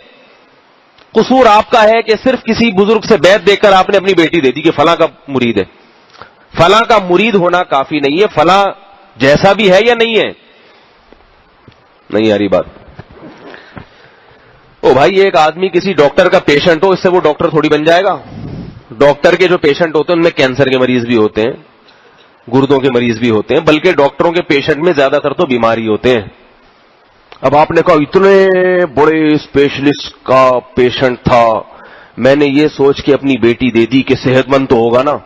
قصور آپ کا ہے کہ صرف کسی بزرگ سے بیعت دے کر آپ نے اپنی بیٹی دے دی کہ فلاں کا مرید ہے. فلاں کا مرید ہونا کافی نہیں ہے، فلاں جیسا بھی ہے یا نہیں ہے. نہیں آ رہی بات؟ او بھائی ایک آدمی کسی ڈاکٹر کا پیشنٹ ہو، اس سے وہ ڈاکٹر تھوڑی بن جائے گا. ڈاکٹر کے جو پیشنٹ ہوتے ہیں ان میں کینسر کے مریض بھی ہوتے ہیں، گردوں کے مریض بھی ہوتے ہیں، بلکہ ڈاکٹروں کے پیشنٹ میں زیادہ تر تو بیماری ہوتے ہیں. اب آپ نے کہا اتنے بڑے اسپیشلسٹ کا پیشنٹ تھا، میں نے یہ سوچ کے اپنی بیٹی دے دی کہ صحت مند تو ہوگا نا.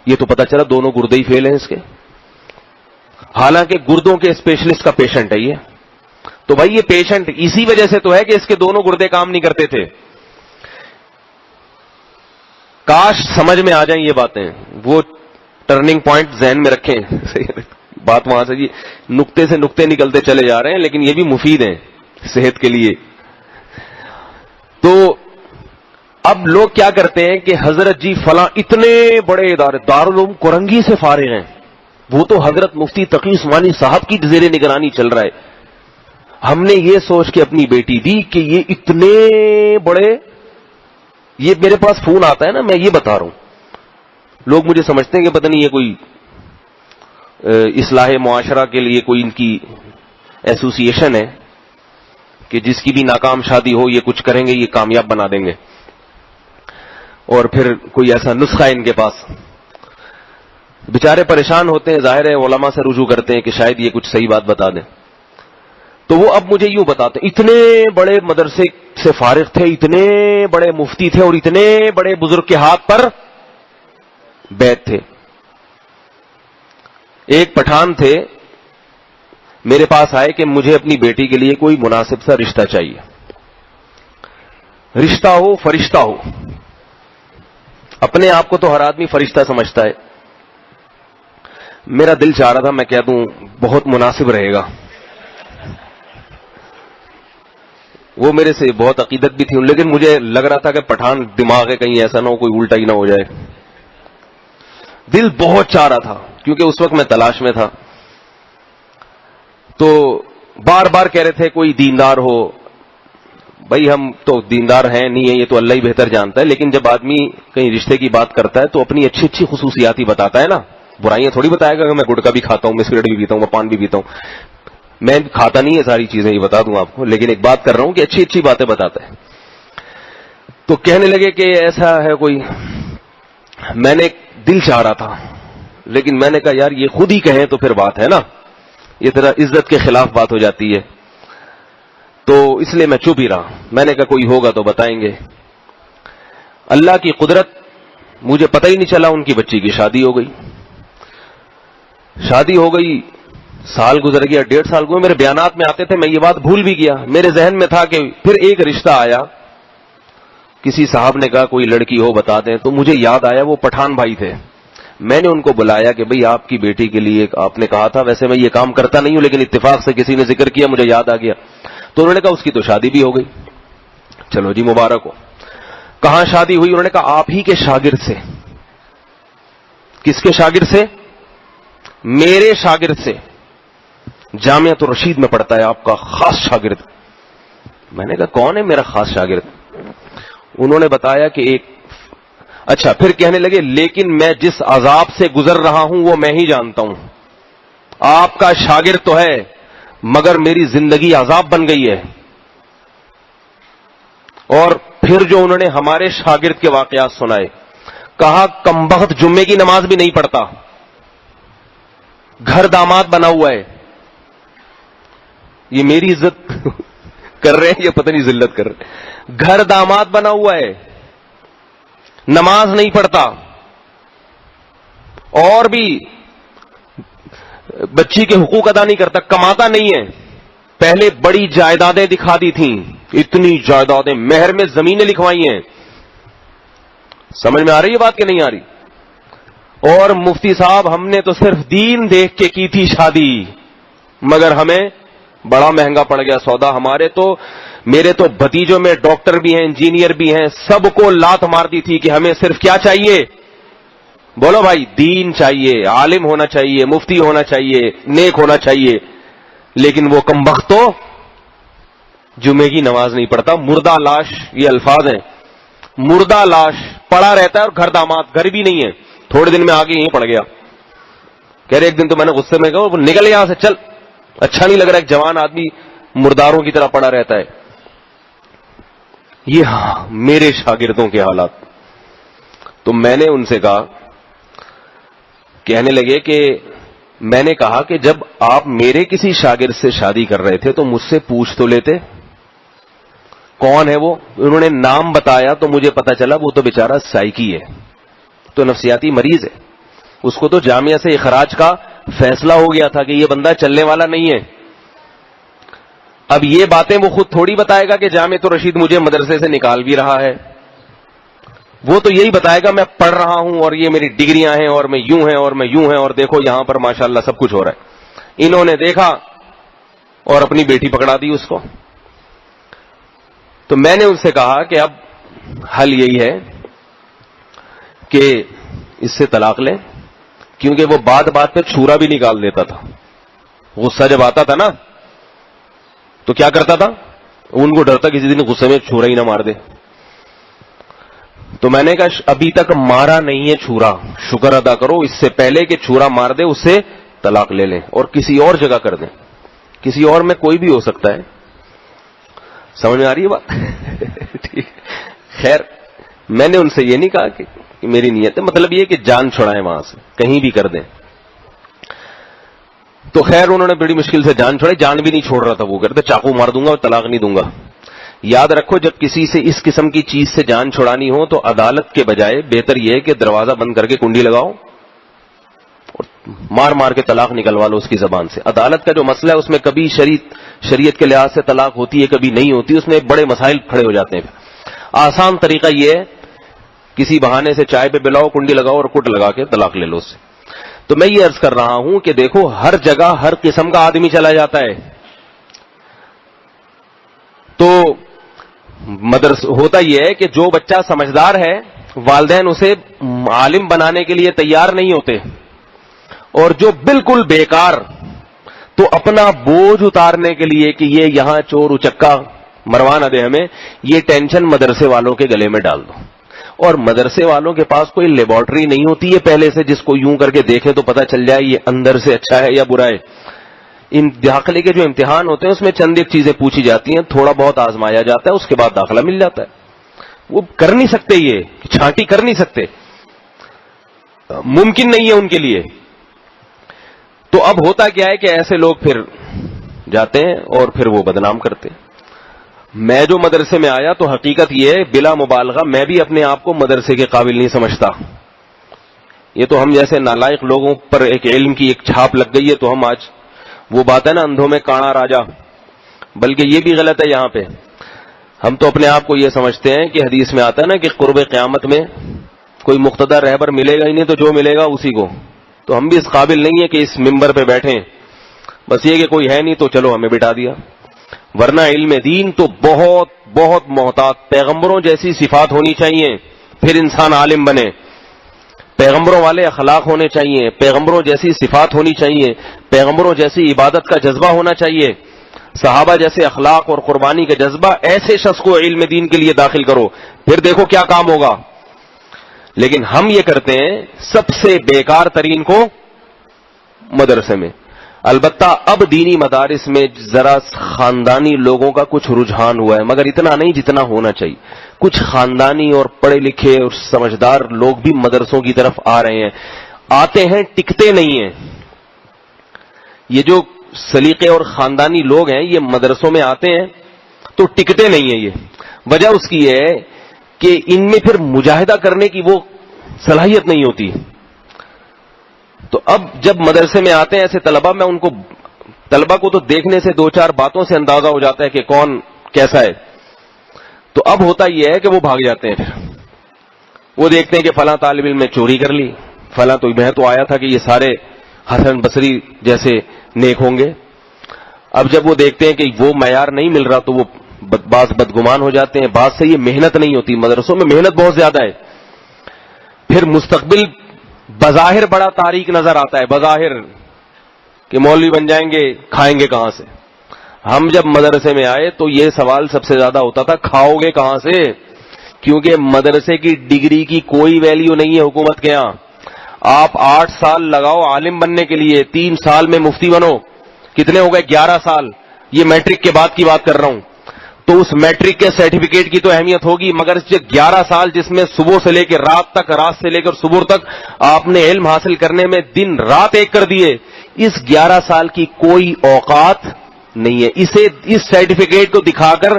یہ تو پتا چلا دونوں گردے ہی فیل ہیں اس کے، حالانکہ گردوں کے اسپیشلسٹ کا پیشنٹ ہے یہ. تو بھائی یہ پیشنٹ اسی وجہ سے تو ہے کہ اس کے دونوں گردے کام نہیں کرتے تھے. کاش سمجھ میں آ جائیں یہ باتیں، وہ ٹرننگ پوائنٹ ذہن میں رکھیں. بات وہاں سے جی نقطے سے نقطے نکلتے چلے جا رہے ہیں، لیکن یہ بھی مفید ہیں صحت کے لیے. تو اب لوگ کیا کرتے ہیں کہ حضرت جی فلاں اتنے بڑے ادارے دارالعلوم کورنگی سے فارغ ہیں، وہ تو حضرت مفتی تقی عثمانی صاحب کی زیر نگرانی چل رہا ہے. ہم نے یہ سوچ کے اپنی بیٹی دی کہ یہ اتنے بڑے، یہ میرے پاس فون آتا ہے نا، میں یہ بتا رہا ہوں، لوگ مجھے سمجھتے ہیں کہ پتہ نہیں یہ کوئی اصلاح معاشرہ کے لیے کوئی ان کی ایسوسی ایشن ہے کہ جس کی بھی ناکام شادی ہو یہ کچھ کریں گے، یہ کامیاب بنا دیں گے، اور پھر کوئی ایسا نسخہ ہے ان کے پاس. بیچارے پریشان ہوتے ہیں، ظاہر ہے علماء سے رجوع کرتے ہیں کہ شاید یہ کچھ صحیح بات بتا دیں. تو وہ اب مجھے یوں بتاتے ہیں اتنے بڑے مدرسے سے فارغ تھے، اتنے بڑے مفتی تھے، اور اتنے بڑے بزرگ کے ہاتھ پر بیعت تھے. ایک پٹھان تھے میرے پاس آئے کہ مجھے اپنی بیٹی کے لیے کوئی مناسب سا رشتہ چاہیے، رشتہ ہو فرشتہ ہو. اپنے آپ کو تو ہر آدمی فرشتہ سمجھتا ہے. میرا دل چاہ رہا تھا میں کہہ دوں بہت مناسب رہے گا، وہ میرے سے بہت عقیدت بھی تھی، لیکن مجھے لگ رہا تھا کہ پٹھان دماغ ہے کہیں ایسا نہ ہو کوئی الٹا ہی نہ ہو جائے. دل بہت چاہ رہا تھا کیونکہ اس وقت میں تلاش میں تھا. تو بار بار کہہ رہے تھے کوئی دیندار ہو. بھائی ہم تو دیندار ہیں نہیں ہیں یہ تو اللہ ہی بہتر جانتا ہے، لیکن جب آدمی کہیں رشتے کی بات کرتا ہے تو اپنی اچھی اچھی خصوصیات ہی بتاتا ہے نا. برائیاں تھوڑی بتائے گا کہ میں گٹکا بھی کھاتا ہوں، میں سگریٹ بھی پیتا ہوں، میں پان بھی پیتا ہوں. میں کھاتا نہیں ہے ساری چیزیں، یہ بتا دوں آپ کو، لیکن ایک بات کر رہا ہوں کہ اچھی اچھی باتیں بتاتا ہے. تو کہنے لگے کہ ایسا ہے کوئی. میں نے دل چاہ رہا تھا لیکن میں نے کہا یار یہ خود ہی کہیں تو پھر بات ہے نا، یہ طرح عزت کے خلاف بات ہو جاتی ہے. تو اس لیے میں چپ ہی رہا. میں نے کہا کوئی ہوگا تو بتائیں گے. اللہ کی قدرت، مجھے پتہ ہی نہیں چلا ان کی بچی کی شادی ہو گئی. شادی ہو گئی، سال گزر گیا، 1.5 سال ہوئے. میرے بیانات میں آتے تھے، میں یہ بات بھول بھی گیا. میرے ذہن میں تھا کہ پھر ایک رشتہ آیا، کسی صاحب نے کہا کوئی لڑکی ہو بتا دیں. تو مجھے یاد آیا وہ پٹھان بھائی تھے. میں نے ان کو بلایا کہ بھئی آپ کی بیٹی کے لیے آپ نے کہا تھا، ویسے میں یہ کام کرتا نہیں ہوں لیکن اتفاق سے کسی نے ذکر کیا مجھے یاد آ گیا. تو انہوں نے کہا اس کی تو شادی بھی ہو گئی. چلو جی مبارک ہو. کہاں شادی ہوئی؟ انہوں نے کہا آپ ہی کے شاگرد سے. کس کے شاگرد سے؟ میرے شاگرد سے. جامعۃ الرشید میں پڑھتا ہے آپ کا خاص شاگرد. میں نے کہا کون ہے میرا خاص شاگرد؟ انہوں نے بتایا کہ ایک. اچھا پھر کہنے لگے لیکن میں جس عذاب سے گزر رہا ہوں وہ میں ہی جانتا ہوں. آپ کا شاگرد تو ہے مگر میری زندگی عذاب بن گئی ہے. اور پھر جو انہوں نے ہمارے شاگرد کے واقعات سنائے، کہا کمبخت جمعے کی نماز بھی نہیں پڑھتا، گھر داماد بنا ہوا ہے. یہ میری عزت کر رہے ہیں یا پتہ نہیں ذلت کر رہے ہیں. گھر داماد بنا ہوا ہے، نماز نہیں پڑھتا، اور بھی بچی کے حقوق ادا نہیں کرتا، کماتا نہیں ہے. پہلے بڑی جائیدادیں دکھا دی تھیں، اتنی جائیدادیں، مہر میں زمینیں لکھوائی ہیں. سمجھ میں آ رہی ہے بات کہ نہیں آ رہی؟ اور مفتی صاحب ہم نے تو صرف دین دیکھ کے کی تھی شادی، مگر ہمیں بڑا مہنگا پڑ گیا سودا. ہمارے تو میرے تو بھتیجوں میں ڈاکٹر بھی ہیں، انجینئر بھی ہیں، سب کو لات مار دی تھی کہ ہمیں صرف کیا چاہیے؟ بولو بھائی، دین چاہیے، عالم ہونا چاہیے، مفتی ہونا چاہیے، نیک ہونا چاہیے. لیکن وہ کمبخت تو جمعے کی نماز نہیں پڑھتا. مردہ لاش، یہ الفاظ ہیں، مردہ لاش پڑا رہتا ہے اور گھر داماد، گھر بھی نہیں ہے. تھوڑے دن میں آگے یہیں پڑ گیا. کہہ رہے ایک دن تو میں نے غصے میں کہا نکل یہاں سے، چل، اچھا نہیں لگ رہا ایک جوان آدمی مرداروں کی طرح پڑا رہتا ہے. یہ میرے شاگردوں کے حالات. تو میں نے ان سے کہا، کہنے لگے کہ میں نے کہا کہ جب آپ میرے کسی شاگرد سے شادی کر رہے تھے تو مجھ سے پوچھ تو لیتے کون ہے وہ. انہوں نے نام بتایا تو مجھے پتا چلا وہ تو بیچارہ سائیکی ہے، تو نفسیاتی مریض ہے. اس کو تو جامعہ سے اخراج کا فیصلہ ہو گیا تھا کہ یہ بندہ چلنے والا نہیں ہے. اب یہ باتیں وہ خود تھوڑی بتائے گا کہ جامعۃ الرشید مجھے مدرسے سے نکال بھی رہا ہے. وہ تو یہی بتائے گا میں پڑھ رہا ہوں اور یہ میری ڈگریاں ہیں اور میں یوں ہیں اور میں یوں ہیں اور دیکھو یہاں پر ماشاءاللہ سب کچھ ہو رہا ہے. انہوں نے دیکھا اور اپنی بیٹی پکڑا دی اس کو. تو میں نے ان سے کہا کہ اب حل یہی ہے کہ اس سے طلاق لیں, کیونکہ وہ بات بات پہ چھورا بھی نکال دیتا تھا. غصہ جب آتا تھا نا تو کیا کرتا تھا, ان کو ڈر تھا کسی دن غصے میں چھورا ہی نہ مار دے. تو میں نے کہا ابھی تک مارا نہیں ہے چھورا, شکر ادا کرو, اس سے پہلے کہ چھورا مار دے اس سے طلاق لے لیں اور کسی اور جگہ کر دیں. کسی اور میں کوئی بھی ہو سکتا ہے. سمجھ میں آ رہی ہے بات؟ ٹھیک. خیر میں نے ان سے یہ نہیں کہا کہ میری نیت ہے, مطلب یہ کہ جان چھڑائیں وہاں سے, کہیں بھی کر دیں. تو خیر انہوں نے بڑی مشکل سے جان چھوڑی. جان بھی نہیں چھوڑ رہا تھا وہ, کہتے چاقو مار دوں گا اور طلاق نہیں دوں گا. یاد رکھو جب کسی سے اس قسم کی چیز سے جان چھڑانی ہو تو عدالت کے بجائے بہتر یہ ہے کہ دروازہ بند کر کے کنڈی لگاؤ اور مار مار کے طلاق نکلوا لو اس کی زبان سے. عدالت کا جو مسئلہ ہے اس میں کبھی شریعت کے لحاظ سے طلاق ہوتی ہے, کبھی نہیں ہوتی, اس میں بڑے مسائل کھڑے ہو جاتے ہیں. آسان طریقہ یہ ہے کسی بہانے سے چائے پہ بلاؤ, کنڈی لگاؤ اور کٹ لگا کے طلاق لے لو اس سے. تو میں یہ عرض کر رہا ہوں کہ دیکھو ہر جگہ ہر قسم کا آدمی چلا جاتا ہے. تو ہوتا یہ ہے کہ جو بچہ سمجھدار ہے والدین اسے عالم بنانے کے لیے تیار نہیں ہوتے, اور جو بالکل بیکار تو اپنا بوجھ اتارنے کے لیے کہ یہ یہاں چور اچکا مروا نہ دے ہمیں, یہ ٹینشن مدرسے والوں کے گلے میں ڈال دو. اور مدرسے والوں کے پاس کوئی لیبارٹری نہیں ہوتی ہے پہلے سے جس کو یوں کر کے دیکھے تو پتہ چل جائے یہ اندر سے اچھا ہے یا برا ہے. ان داخلے کے جو امتحان ہوتے ہیں اس میں چند ایک چیزیں پوچھی جاتی ہیں, تھوڑا بہت آزمایا جاتا ہے, اس کے بعد داخلہ مل جاتا ہے. وہ کر نہیں سکتے, یہ چھانٹی کر نہیں سکتے, ممکن نہیں ہے ان کے لیے. تو اب ہوتا کیا ہے کہ ایسے لوگ پھر جاتے ہیں اور پھر وہ بدنام کرتے ہیں. میں جو مدرسے میں آیا تو حقیقت یہ ہے بلا مبالغہ میں بھی اپنے آپ کو مدرسے کے قابل نہیں سمجھتا. یہ تو ہم جیسے نالائق لوگوں پر ایک علم کی ایک چھاپ لگ گئی ہے, تو ہم آج وہ بات ہے نا اندھوں میں کانا راجا, بلکہ یہ بھی غلط ہے. یہاں پہ ہم تو اپنے آپ کو یہ سمجھتے ہیں کہ حدیث میں آتا ہے نا کہ قرب قیامت میں کوئی مقتدر رہبر ملے گا ہی نہیں, تو جو ملے گا اسی کو. تو ہم بھی اس قابل نہیں ہے کہ اس ممبر پہ بیٹھیں, بس یہ کہ کوئی ہے نہیں تو چلو ہمیں بٹھا دیا. ورنہ علم دین تو بہت بہت محتاط, پیغمبروں جیسی صفات ہونی چاہیے پھر انسان عالم بنے. پیغمبروں والے اخلاق ہونے چاہیے, پیغمبروں جیسی صفات ہونی چاہیے, پیغمبروں جیسی عبادت کا جذبہ ہونا چاہیے, صحابہ جیسے اخلاق اور قربانی کا جذبہ. ایسے شخص کو علم دین کے لیے داخل کرو, پھر دیکھو کیا کام ہوگا. لیکن ہم یہ کرتے ہیں سب سے بیکار ترین کو مدرسے میں. البتہ اب دینی مدارس میں ذرا خاندانی لوگوں کا کچھ رجحان ہوا ہے, مگر اتنا نہیں جتنا ہونا چاہیے. کچھ خاندانی اور پڑھے لکھے اور سمجھدار لوگ بھی مدرسوں کی طرف آ رہے ہیں. آتے ہیں ٹکتے نہیں ہیں. یہ جو سلیقے اور خاندانی لوگ ہیں یہ مدرسوں میں آتے ہیں تو ٹکتے نہیں ہیں. یہ وجہ اس کی ہے کہ ان میں پھر مجاہدہ کرنے کی وہ صلاحیت نہیں ہوتی. تو اب جب مدرسے میں آتے ہیں ایسے طلبہ, میں ان کو طلبہ کو تو دیکھنے سے دو چار باتوں سے اندازہ ہو جاتا ہے کہ کون کیسا ہے. تو اب ہوتا یہ ہے کہ وہ بھاگ جاتے ہیں. پھر وہ دیکھتے ہیں کہ فلاں طالب علم نے چوری کر لی, فلاں تو میں تو آیا تھا کہ یہ سارے حسن بصری جیسے نیک ہوں گے. اب جب وہ دیکھتے ہیں کہ وہ معیار نہیں مل رہا تو وہ بعض بدگمان ہو جاتے ہیں. بعض سے یہ محنت نہیں ہوتی, مدرسوں میں محنت بہت زیادہ ہے. پھر مستقبل بظاہر بڑا تاریک نظر آتا ہے, بظاہر کہ مولوی بن جائیں گے, کھائیں گے کہاں سے. ہم جب مدرسے میں آئے تو یہ سوال سب سے زیادہ ہوتا تھا کھاؤ گے کہاں سے, کیونکہ مدرسے کی ڈگری کی کوئی ویلیو نہیں ہے حکومت کے یہاں. آپ 8 سال لگاؤ عالم بننے کے لیے, 3 سال میں مفتی بنو, کتنے ہو گئے 11 سال. یہ میٹرک کے بعد کی بات کر رہا ہوں. تو اس میٹرک کے سرٹیفکیٹ کی تو اہمیت ہوگی, مگر 11 سال جس میں صبح سے لے کے رات تک, رات سے لے کر صبح تک آپ نے علم حاصل کرنے میں دن رات ایک کر دیے, اس 11 سال کی کوئی اوقات نہیں ہے. اس سرٹیفکیٹ کو دکھا کر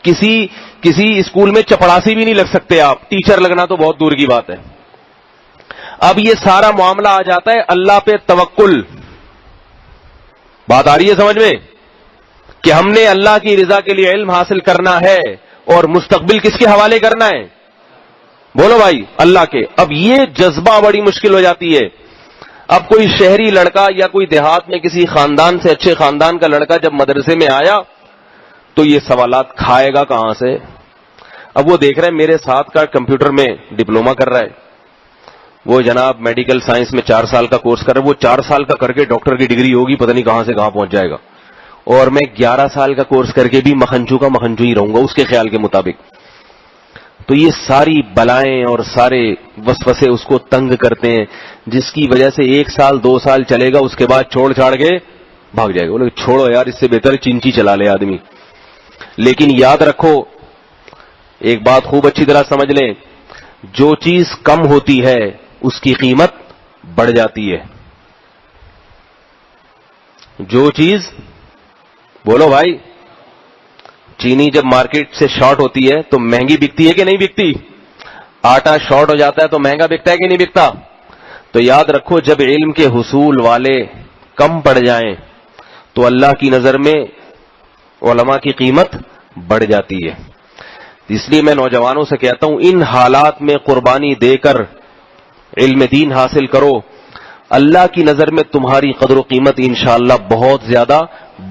کسی اسکول میں چپڑاسی بھی نہیں لگ سکتے آپ, ٹیچر لگنا تو بہت دور کی بات ہے. اب یہ سارا معاملہ آ جاتا ہے اللہ پہ توکل. بات آ رہی ہے سمجھ میں کہ ہم نے اللہ کی رضا کے لیے علم حاصل کرنا ہے اور مستقبل کس کے حوالے کرنا ہے, بولو بھائی, اللہ کے. اب یہ جذبہ بڑی مشکل ہو جاتی ہے. اب کوئی شہری لڑکا یا کوئی دیہات میں کسی خاندان سے اچھے خاندان کا لڑکا جب مدرسے میں آیا تو یہ سوالات کھائے گا کہاں سے؟ اب وہ دیکھ رہے ہیں میرے ساتھ کا کمپیوٹر میں ڈپلوما کر رہا ہے، وہ جناب میڈیکل سائنس میں 4 سال کا کورس کر رہا ہے، وہ 4 سال کا کر کے ڈاکٹر کی ڈگری ہوگی، پتہ نہیں کہاں سے کہاں پہنچ جائے گا، اور میں 11 سال کا کورس کر کے بھی مکھنچو کا مکھنچو ہی رہوں گا اس کے خیال کے مطابق. تو یہ ساری بلائیں اور سارے وسوسے اس کو تنگ کرتے ہیں، جس کی وجہ سے 1 سال 2 سال چلے گا، اس کے بعد چھوڑ چھاڑ کے بھاگ جائے گا. بولے چھوڑو یار، اس سے بہتر چنچی چلا لے آدمی. لیکن یاد رکھو ایک بات خوب اچھی طرح سمجھ لیں، جو چیز کم ہوتی ہے اس کی قیمت بڑھ جاتی ہے. جو چیز، بولو بھائی، چینی جب مارکیٹ سے شارٹ ہوتی ہے تو مہنگی بکتی ہے کہ نہیں بکتی؟ آٹا شارٹ ہو جاتا ہے تو مہنگا بکتا ہے کہ نہیں بکتا؟ تو یاد رکھو جب علم کے حصول والے کم پڑ جائیں تو اللہ کی نظر میں علماء کی قیمت بڑھ جاتی ہے. اس لیے میں نوجوانوں سے کہتا ہوں ان حالات میں قربانی دے کر علم دین حاصل کرو، اللہ کی نظر میں تمہاری قدر و قیمت انشاءاللہ بہت زیادہ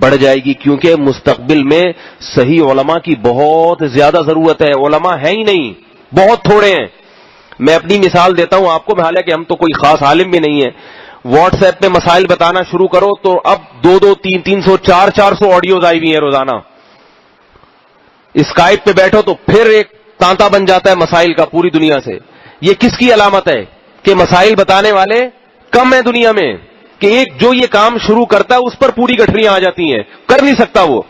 بڑھ جائے گی، کیونکہ مستقبل میں صحیح علماء کی بہت زیادہ ضرورت ہے. علماء ہیں ہی نہیں، بہت تھوڑے ہیں. میں اپنی مثال دیتا ہوں آپ کو، حالانکہ ہم تو کوئی خاص عالم بھی نہیں ہیں. واٹس ایپ پہ مسائل بتانا شروع کرو تو اب 200 300 400 آڈیوز آئی ہوئی ہیں روزانہ. اسکائپ پہ بیٹھو تو پھر ایک تانتا بن جاتا ہے مسائل کا پوری دنیا سے. یہ کس کی علامت ہے؟ کہ مسائل بتانے والے کم ہیں دنیا میں، کہ ایک جو یہ کام شروع کرتا ہے اس پر پوری گٹھریاں آ جاتی ہیں، کر نہیں سکتا وہ.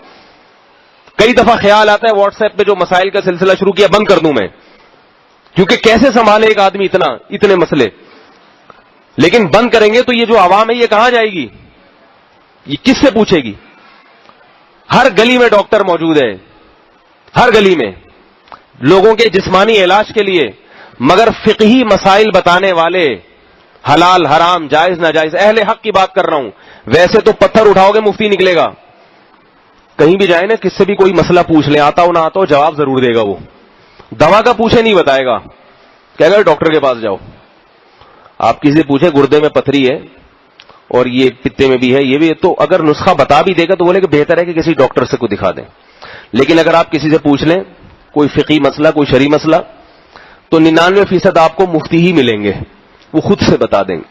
کئی دفعہ خیال آتا ہے واٹس ایپ پہ جو مسائل کا سلسلہ شروع کیا بند کر دوں میں، کیونکہ کیسے سنبھالے ایک آدمی اتنے مسئلے. لیکن بند کریں گے تو یہ جو عوام ہے یہ کہاں جائے گی؟ یہ کس سے پوچھے گی؟ ہر گلی میں ڈاکٹر موجود ہے، ہر گلی میں لوگوں کے جسمانی علاج کے لیے، مگر فقہی مسائل بتانے والے، حلال حرام جائز ناجائز، اہل حق کی بات کر رہا ہوں. ویسے تو پتھر اٹھاؤ گے مفتی نکلے گا. کہیں بھی جائیں نا، کس سے بھی کوئی مسئلہ پوچھ لیں، آتا ہو نہ آتا ہو جواب ضرور دے گا. وہ دوا کا پوچھے نہیں بتائے گا، کہے گا ڈاکٹر کے پاس جاؤ. آپ کسی سے پوچھیں گردے میں پتھری ہے اور یہ پتے میں بھی ہے یہ بھی ہے، تو اگر نسخہ بتا بھی دے گا تو بولے کہ بہتر ہے کہ کسی ڈاکٹر سے کو دکھا دیں. لیکن اگر آپ کسی سے پوچھ لیں کوئی فقہی مسئلہ، کوئی شرعی مسئلہ، تو 99% آپ کو مفتی ہی ملیں گے، وہ خود سے بتا دیں گے.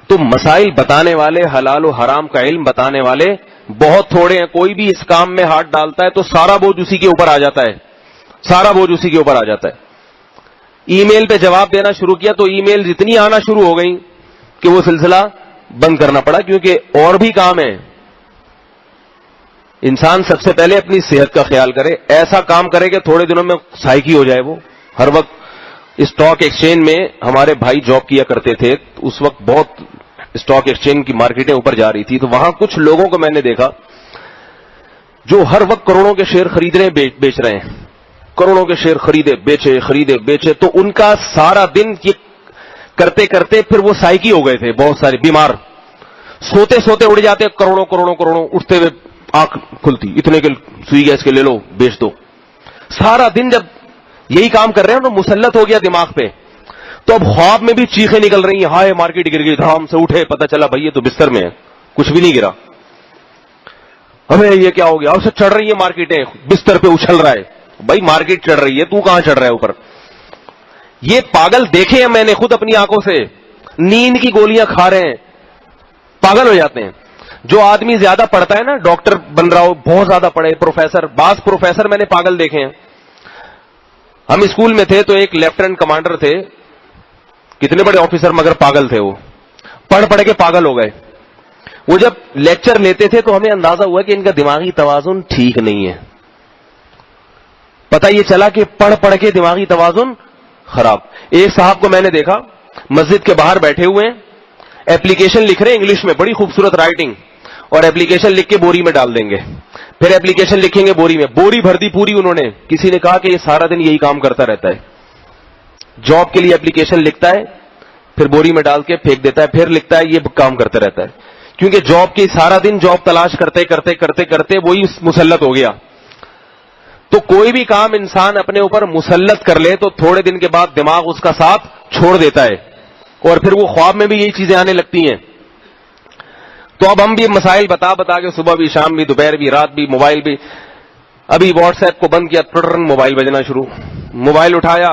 تو مسائل بتانے والے، حلال و حرام کا علم بتانے والے بہت تھوڑے ہیں. کوئی بھی اس کام میں ہاتھ ڈالتا ہے تو سارا بوجھ اسی کے اوپر آ جاتا ہے، سارا بوجھ اسی کے اوپر آ جاتا ہے. ای میل پہ جواب دینا شروع کیا تو ای میل اتنی آنا شروع ہو گئی کہ وہ سلسلہ بند کرنا پڑا، کیونکہ اور بھی کام ہے. انسان سب سے پہلے اپنی صحت کا خیال کرے، ایسا کام کرے کہ تھوڑے دنوں میں سائیکی ہو جائے. وہ ہر وقت اسٹاک ایکسچینج میں ہمارے بھائی جاب کیا کرتے تھے، اس وقت بہت اسٹاک ایکسچینج کی مارکیٹیں اوپر جا رہی تھی، تو وہاں کچھ لوگوں کو میں نے دیکھا جو ہر وقت کروڑوں کے شیئر خرید رہے ہیں، بیچ رہے ہیں، کروڑوں کے شیئر خریدے بیچے. تو ان کا سارا دن یہ کرتے کرتے پھر وہ سائیکی ہو گئے تھے، بہت سارے بیمار، سوتے سوتے اڑ جاتے، کروڑوں اٹھتے ہوئے آنکھ کھلتی، اتنے کے سوئی گیس کے لے لو بیچ دو. سارا دن جب یہی کام کر رہے ہیں تو مسلط ہو گیا دماغ پہ. تو اب خواب میں بھی چیخیں نکل رہی ہیں، ہائے مارکیٹ گر گئی. دھام سے اٹھے، پتہ چلا بھائی یہ تو بستر میں ہے، کچھ بھی نہیں گرا. ہمیں یہ کیا ہو گیا؟ اب سے چڑھ رہی ہے مارکیٹیں، بستر پہ اچھل رہا ہے. بھائی مارکیٹ چڑھ رہی ہے، تو کہاں چڑھ رہا ہے اوپر؟ یہ پاگل دیکھے ہیں میں نے خود اپنی آنکھوں سے، نیند کی گولیاں کھا رہے ہیں، پاگل ہو جاتے ہیں. جو آدمی زیادہ پڑھتا ہے نا، ڈاکٹر بن رہا ہو، بہت زیادہ پڑھے، پروفیسر، بعض پروفیسر میں نے پاگل دیکھے ہیں. ہم اسکول میں تھے تو ایک لیفٹیننٹ کمانڈر تھے، کتنے بڑے آفیسر مگر پاگل تھے. وہ پڑھ کے پاگل ہو گئے. وہ جب لیکچر لیتے تھے تو ہمیں اندازہ ہوا کہ ان کا دماغی توازن ٹھیک نہیں ہے. پتہ یہ چلا کہ پڑھ کے دماغی توازن خراب. ایک صاحب کو میں نے دیکھا مسجد کے باہر بیٹھے ہوئے ہیں، ایپلیکیشن لکھ رہے ہیں انگلش میں، بڑی خوبصورت رائٹنگ، اور ایپلیکیشن لکھ کے بوری میں ڈال دیں گے. پھر ایپلیکیشن لکھیں گے بوری میں، بوری بھر دی پوری انہوں نے. کسی نے کہا کہ یہ سارا دن یہی کام کرتا رہتا ہے، جاب کے لیے ایپلیکیشن لکھتا ہے، پھر بوری میں ڈال کے پھینک دیتا ہے، پھر لکھتا ہے، یہ کام کرتا رہتا ہے. کیونکہ جاب کی سارا دن جاب تلاش کرتے وہی مسلط ہو گیا. تو کوئی بھی کام انسان اپنے اوپر مسلط کر لے تو تھوڑے دن کے بعد دماغ اس کا ساتھ چھوڑ دیتا ہے. اور پھر وہ خواب میں بھی یہی چیزیں آنے لگتی ہیں. تو اب ہم بھی مسائل بتا بتا کے صبح بھی, شام بھی, دوپہر بھی, رات بھی, موبائل بھی. ابھی واٹس ایپ کو بند کیا, موبائل بجنا شروع, موبائل اٹھایا,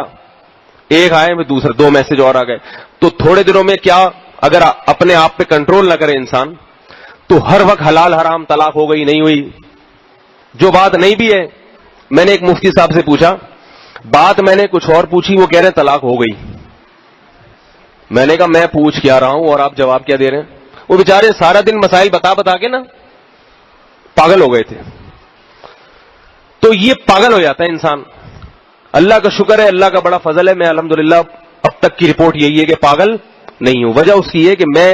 ایک آئے پھر دوسرے 2 میسج اور آ گئے. تو تھوڑے دنوں میں کیا, اگر اپنے آپ پہ کنٹرول نہ کرے انسان تو ہر وقت حلال حرام, طلاق ہو گئی نہیں ہوئی, جو بات نہیں بھی ہے. میں نے ایک مفتی صاحب سے پوچھا, بات میں نے کچھ اور پوچھی, وہ کہہ رہے ہیں طلاق ہو گئی. میں نے کہا میں پوچھ کیا رہا ہوں اور آپ جواب کیا دے رہے ہیں. وہ بیچارے سارا دن مسائل بتا بتا کے نا پاگل ہو گئے تھے. تو یہ پاگل ہو جاتا ہے انسان. اللہ کا شکر ہے, اللہ کا بڑا فضل ہے, میں الحمدللہ اب تک کی رپورٹ یہی ہے کہ پاگل نہیں ہوں. وجہ اس کی ہے کہ میں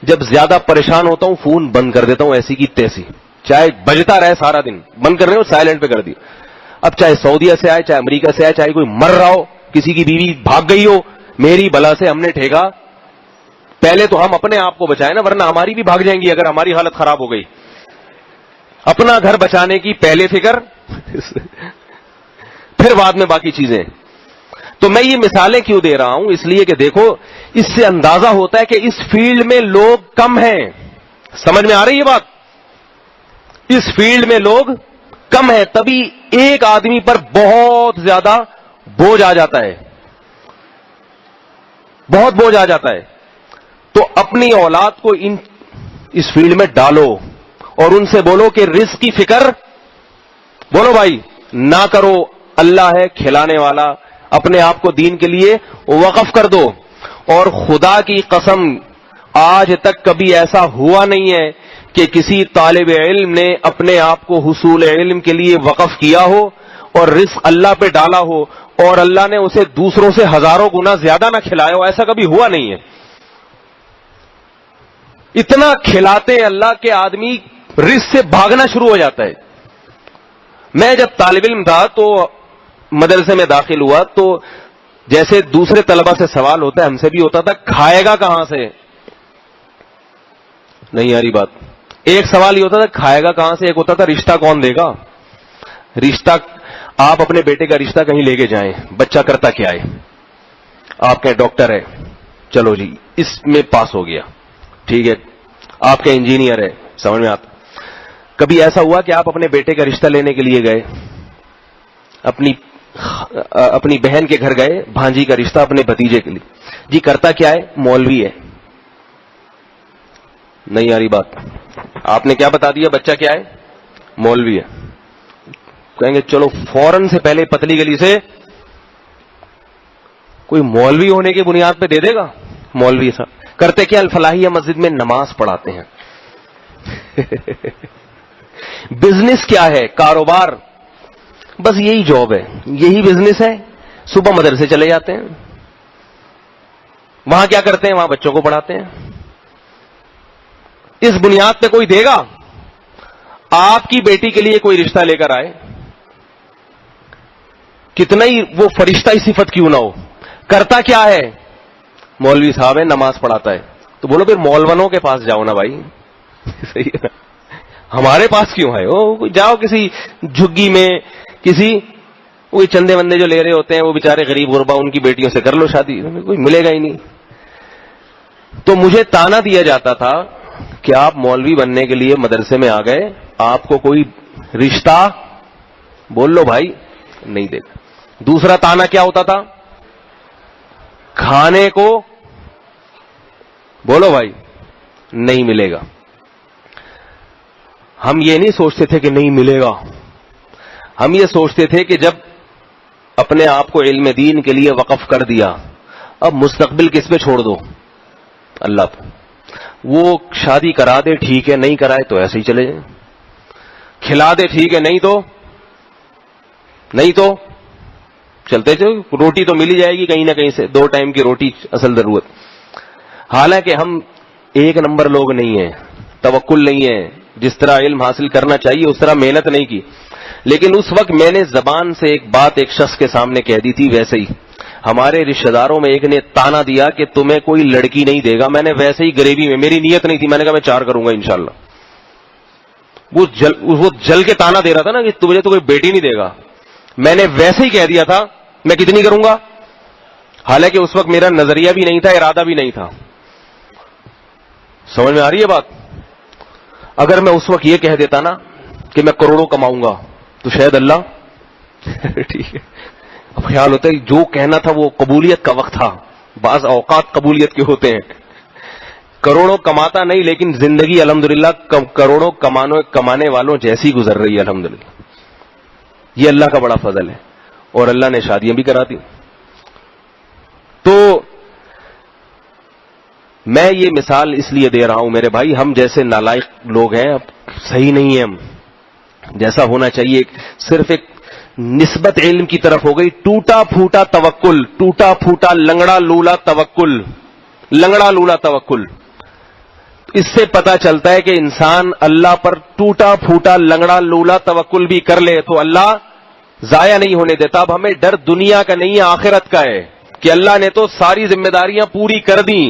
جب زیادہ پریشان ہوتا ہوں فون بند کر دیتا ہوں, ایسی کی تیسی, چاہے بجتا رہے سارا دن, بند کر رہے ہو, سائلنٹ پہ کر دیا. اب چاہے سعودیہ سے آئے, چاہے امریکہ سے آئے, چاہے کوئی مر رہا ہو, کسی کی بیوی بھاگ گئی ہو, میری بلا سے ہم نے ٹھیکا, پہلے تو ہم اپنے آپ کو بچائیں نا, ورنہ ہماری بھی بھاگ جائیں گی اگر ہماری حالت خراب ہو گئی. اپنا گھر بچانے کی پہلے فکر, پھر بعد میں باقی چیزیں. تو میں یہ مثالیں کیوں دے رہا ہوں, اس لیے کہ دیکھو اس سے اندازہ ہوتا ہے کہ اس فیلڈ میں لوگ کم ہیں. سمجھ میں آ رہی ہے بات؟ اس فیلڈ میں لوگ کم ہیں, تبھی ایک آدمی پر بہت زیادہ بوجھ آ جاتا ہے, بہت بوجھ آ جاتا ہے. تو اپنی اولاد کو اس فیلڈ میں ڈالو اور ان سے بولو کہ رزق کی فکر, بولو بھائی نہ کرو, اللہ ہے کھلانے والا, اپنے آپ کو دین کے لیے وقف کر دو. اور خدا کی قسم آج تک کبھی ایسا ہوا نہیں ہے کہ کسی طالب علم نے اپنے آپ کو حصول علم کے لیے وقف کیا ہو اور رزق اللہ پہ ڈالا ہو اور اللہ نے اسے دوسروں سے ہزاروں گنا زیادہ نہ کھلایا ہو. ایسا کبھی ہوا نہیں ہے. اتنا کھلاتے اللہ کے آدمی رزق سے بھاگنا شروع ہو جاتا ہے. میں جب طالب علم تھا تو مدرسے میں داخل ہوا تو جیسے دوسرے طلبہ سے سوال ہوتا ہے, ہم سے بھی ہوتا تھا, کھائے گا کہاں سے. نہیں آ رہی بات. ایک سوال یہ ہوتا تھا کھائے گا کہاں سے, ایک ہوتا تھا رشتہ کون دے گا. رشتہ آپ اپنے بیٹے کا رشتہ کہیں لے کے جائیں, بچہ کرتا کیا ہے, آپ کے ڈاکٹر ہے, چلو جی اس میں پاس ہو گیا, ٹھیک ہے, آپ کا انجینئر ہے, سمجھ میں آتا. کبھی ایسا ہوا کہ آپ اپنے بیٹے کا رشتہ لینے کے لیے گئے, اپنی بہن کے گھر گئے, بھانجی کا رشتہ اپنے بھتیجے کے لیے, جی کرتا کیا ہے, مولوی ہے. نہیں آ رہی بات. آپ نے کیا بتا دیا, بچہ کیا ہے, مولوی ہے. کہیں گے چلو فوراً سے پہلے پتلی گلی سے کوئی مولوی ہونے کی بنیاد پہ دے دے گا. مولوی صاحب کرتے کیا, الفلاحیہ مسجد میں نماز پڑھاتے ہیں. بزنس کیا ہے, کاروبار, بس یہی جاب ہے, یہی بزنس ہے. صبح مدرسے چلے جاتے ہیں, وہاں کیا کرتے ہیں, وہاں بچوں کو پڑھاتے ہیں. اس بنیاد پہ کوئی دے گا. آپ کی بیٹی کے لیے کوئی رشتہ لے کر آئے, کتنا ہی وہ فرشتہ صفت کیوں نہ ہو, کرتا کیا ہے, مولوی صاحب ہے, نماز پڑھاتا ہے. تو بولو پھر مولونوں کے پاس جاؤ نا بھائی. صحیح ہے, ہمارے پاس کیوں ہے. وہ جاؤ کسی جھگی میں, کسی کوئی چندے وندے جو لے رہے ہوتے ہیں وہ بیچارے غریب غربا, ان کی بیٹیوں سے کر لو شادی, کوئی ملے گا ہی نہیں. تو مجھے تانا دیا جاتا تھا کہ آپ مولوی بننے کے لیے مدرسے میں آ گئے, آپ کو کوئی رشتہ بول لو بھائی نہیں دے گا. دوسرا تانا کیا ہوتا تھا, کھانے کو بولو بھائی نہیں ملے گا. ہم یہ نہیں سوچتے تھے کہ نہیں ملے گا, ہم یہ سوچتے تھے کہ جب اپنے آپ کو علم دین کے لیے وقف کر دیا, اب مستقبل کس پہ چھوڑ دو, اللہ پہ. وہ شادی کرا دے ٹھیک ہے, نہیں کرائے تو ایسے ہی چلے جائیں. کھلا دے ٹھیک ہے, نہیں تو چلتے چلو, روٹی تو مل ہی جائے گی کہیں نہ کہیں سے, 2 ٹائم کی روٹی اصل ضرورت. حالانکہ ہم ایک نمبر لوگ نہیں ہیں, توکل نہیں ہے, جس طرح علم حاصل کرنا چاہیے اس طرح محنت نہیں کی. لیکن اس وقت میں نے زبان سے ایک بات ایک شخص کے سامنے کہہ دی تھی. ویسے ہی ہمارے رشتہ داروں میں ایک نے تانا دیا کہ تمہیں کوئی لڑکی نہیں دے گا. میں نے ویسے ہی غریبی میں, میری نیت نہیں تھی, میں نے کہا میں 4 کروں گا انشاءاللہ. وہ جل کے تانا دے رہا تھا نا کہ تمہیں تو کوئی بیٹی نہیں دے گا. میں نے ویسے ہی کہہ دیا تھا میں کتنی کروں گا, حالانکہ اس وقت میرا نظریہ بھی نہیں تھا, ارادہ بھی نہیں تھا. سمجھ میں آ رہی ہے بات؟ اگر میں اس وقت یہ کہہ دیتا نا کہ میں کروڑوں کماؤں گا تو شاید اللہ ٹھیک ہے. اب خیال ہوتا ہے جو کہنا تھا وہ قبولیت کا وقت تھا. بعض اوقات قبولیت کے ہوتے ہیں. کروڑوں کماتا نہیں, لیکن زندگی الحمدللہ کروڑوں کمانے والوں جیسی گزر رہی ہے الحمدللہ. یہ اللہ کا بڑا فضل ہے. اور اللہ نے شادیاں بھی کرا دی. تو میں یہ مثال اس لیے دے رہا ہوں میرے بھائی, ہم جیسے نالائق لوگ ہیں اب صحیح نہیں ہیں. ہم جیسا ہونا چاہیے صرف ایک نسبت علم کی طرف ہو گئی. ٹوٹا پھوٹا توکل, ٹوٹا پھوٹا لنگڑا لولا توکل, لنگڑا لولا توکل. اس سے پتا چلتا ہے کہ انسان اللہ پر ٹوٹا پھوٹا لنگڑا لولا توکل بھی کر لے تو اللہ ضائع نہیں ہونے دیتا. اب ہمیں ڈر دنیا کا نہیں ہے, آخرت کا ہے کہ اللہ نے تو ساری ذمہ داریاں پوری کر دیں.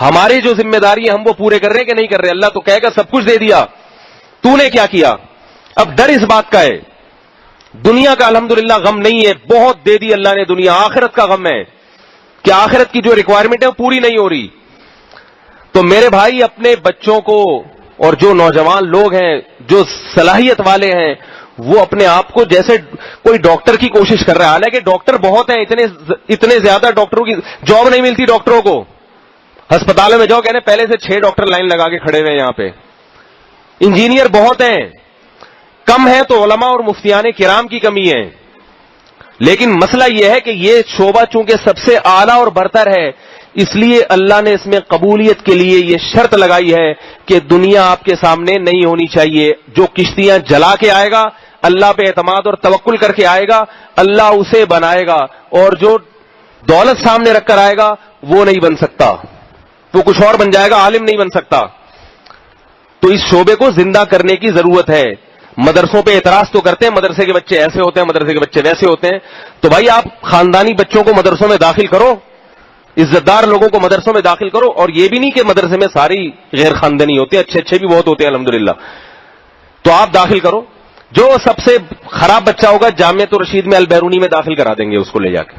ہماری جو ذمہ داری ہے ہم وہ پورے کر رہے کہ نہیں کر رہے؟ اللہ تو کہے گا سب کچھ دے دیا, تو نے کیا کیا؟ اب ڈر اس بات کا ہے. دنیا کا الحمدللہ غم نہیں ہے, بہت دے دی اللہ نے دنیا. آخرت کا غم ہے کہ آخرت کی جو ریکوائرمنٹ ہے وہ پوری نہیں ہو رہی. تو میرے بھائی اپنے بچوں کو, اور جو نوجوان لوگ ہیں جو صلاحیت والے ہیں, وہ اپنے آپ کو جیسے کوئی ڈاکٹر کی کوشش کر رہا ہے. حالانکہ ڈاکٹر بہت ہیں, اتنے زیادہ ڈاکٹروں کی جاب نہیں ملتی ڈاکٹروں کو. ہسپتالوں میں جاؤ, کہنے پہلے سے 6 ڈاکٹر لائن لگا کے کھڑے ہوئے یہاں پہ. انجینئر بہت ہیں, کم ہے تو علماء اور مفتیان کرام کی کمی ہے. لیکن مسئلہ یہ ہے کہ یہ شعبہ چونکہ سب سے اعلیٰ اور برتر ہے, اس لیے اللہ نے اس میں قبولیت کے لیے یہ شرط لگائی ہے کہ دنیا آپ کے سامنے نہیں ہونی چاہیے. جو کشتیاں جلا کے آئے گا, اللہ پہ اعتماد اور توکل کر کے آئے گا, اللہ اسے بنائے گا. اور جو دولت سامنے رکھ کر آئے گا وہ نہیں بن سکتا, وہ کچھ اور بن جائے گا, عالم نہیں بن سکتا. تو اس شعبے کو زندہ کرنے کی ضرورت ہے. مدرسوں پہ اعتراض تو کرتے ہیں, مدرسے کے بچے ایسے ہوتے ہیں, مدرسے کے بچے ویسے ہوتے ہیں. تو بھائی آپ خاندانی بچوں کو مدرسوں میں داخل کرو, عزت دار لوگوں کو مدرسوں میں داخل کرو. اور یہ بھی نہیں کہ مدرسے میں ساری غیر خاندانی ہوتے ہیں, اچھے بھی بہت ہوتے ہیں الحمدللہ. تو آپ داخل کرو. جو سب سے خراب بچہ ہوگا جامعۃ الرشید میں البیرونی میں داخل کرا دیں گے اس کو لے جا کے.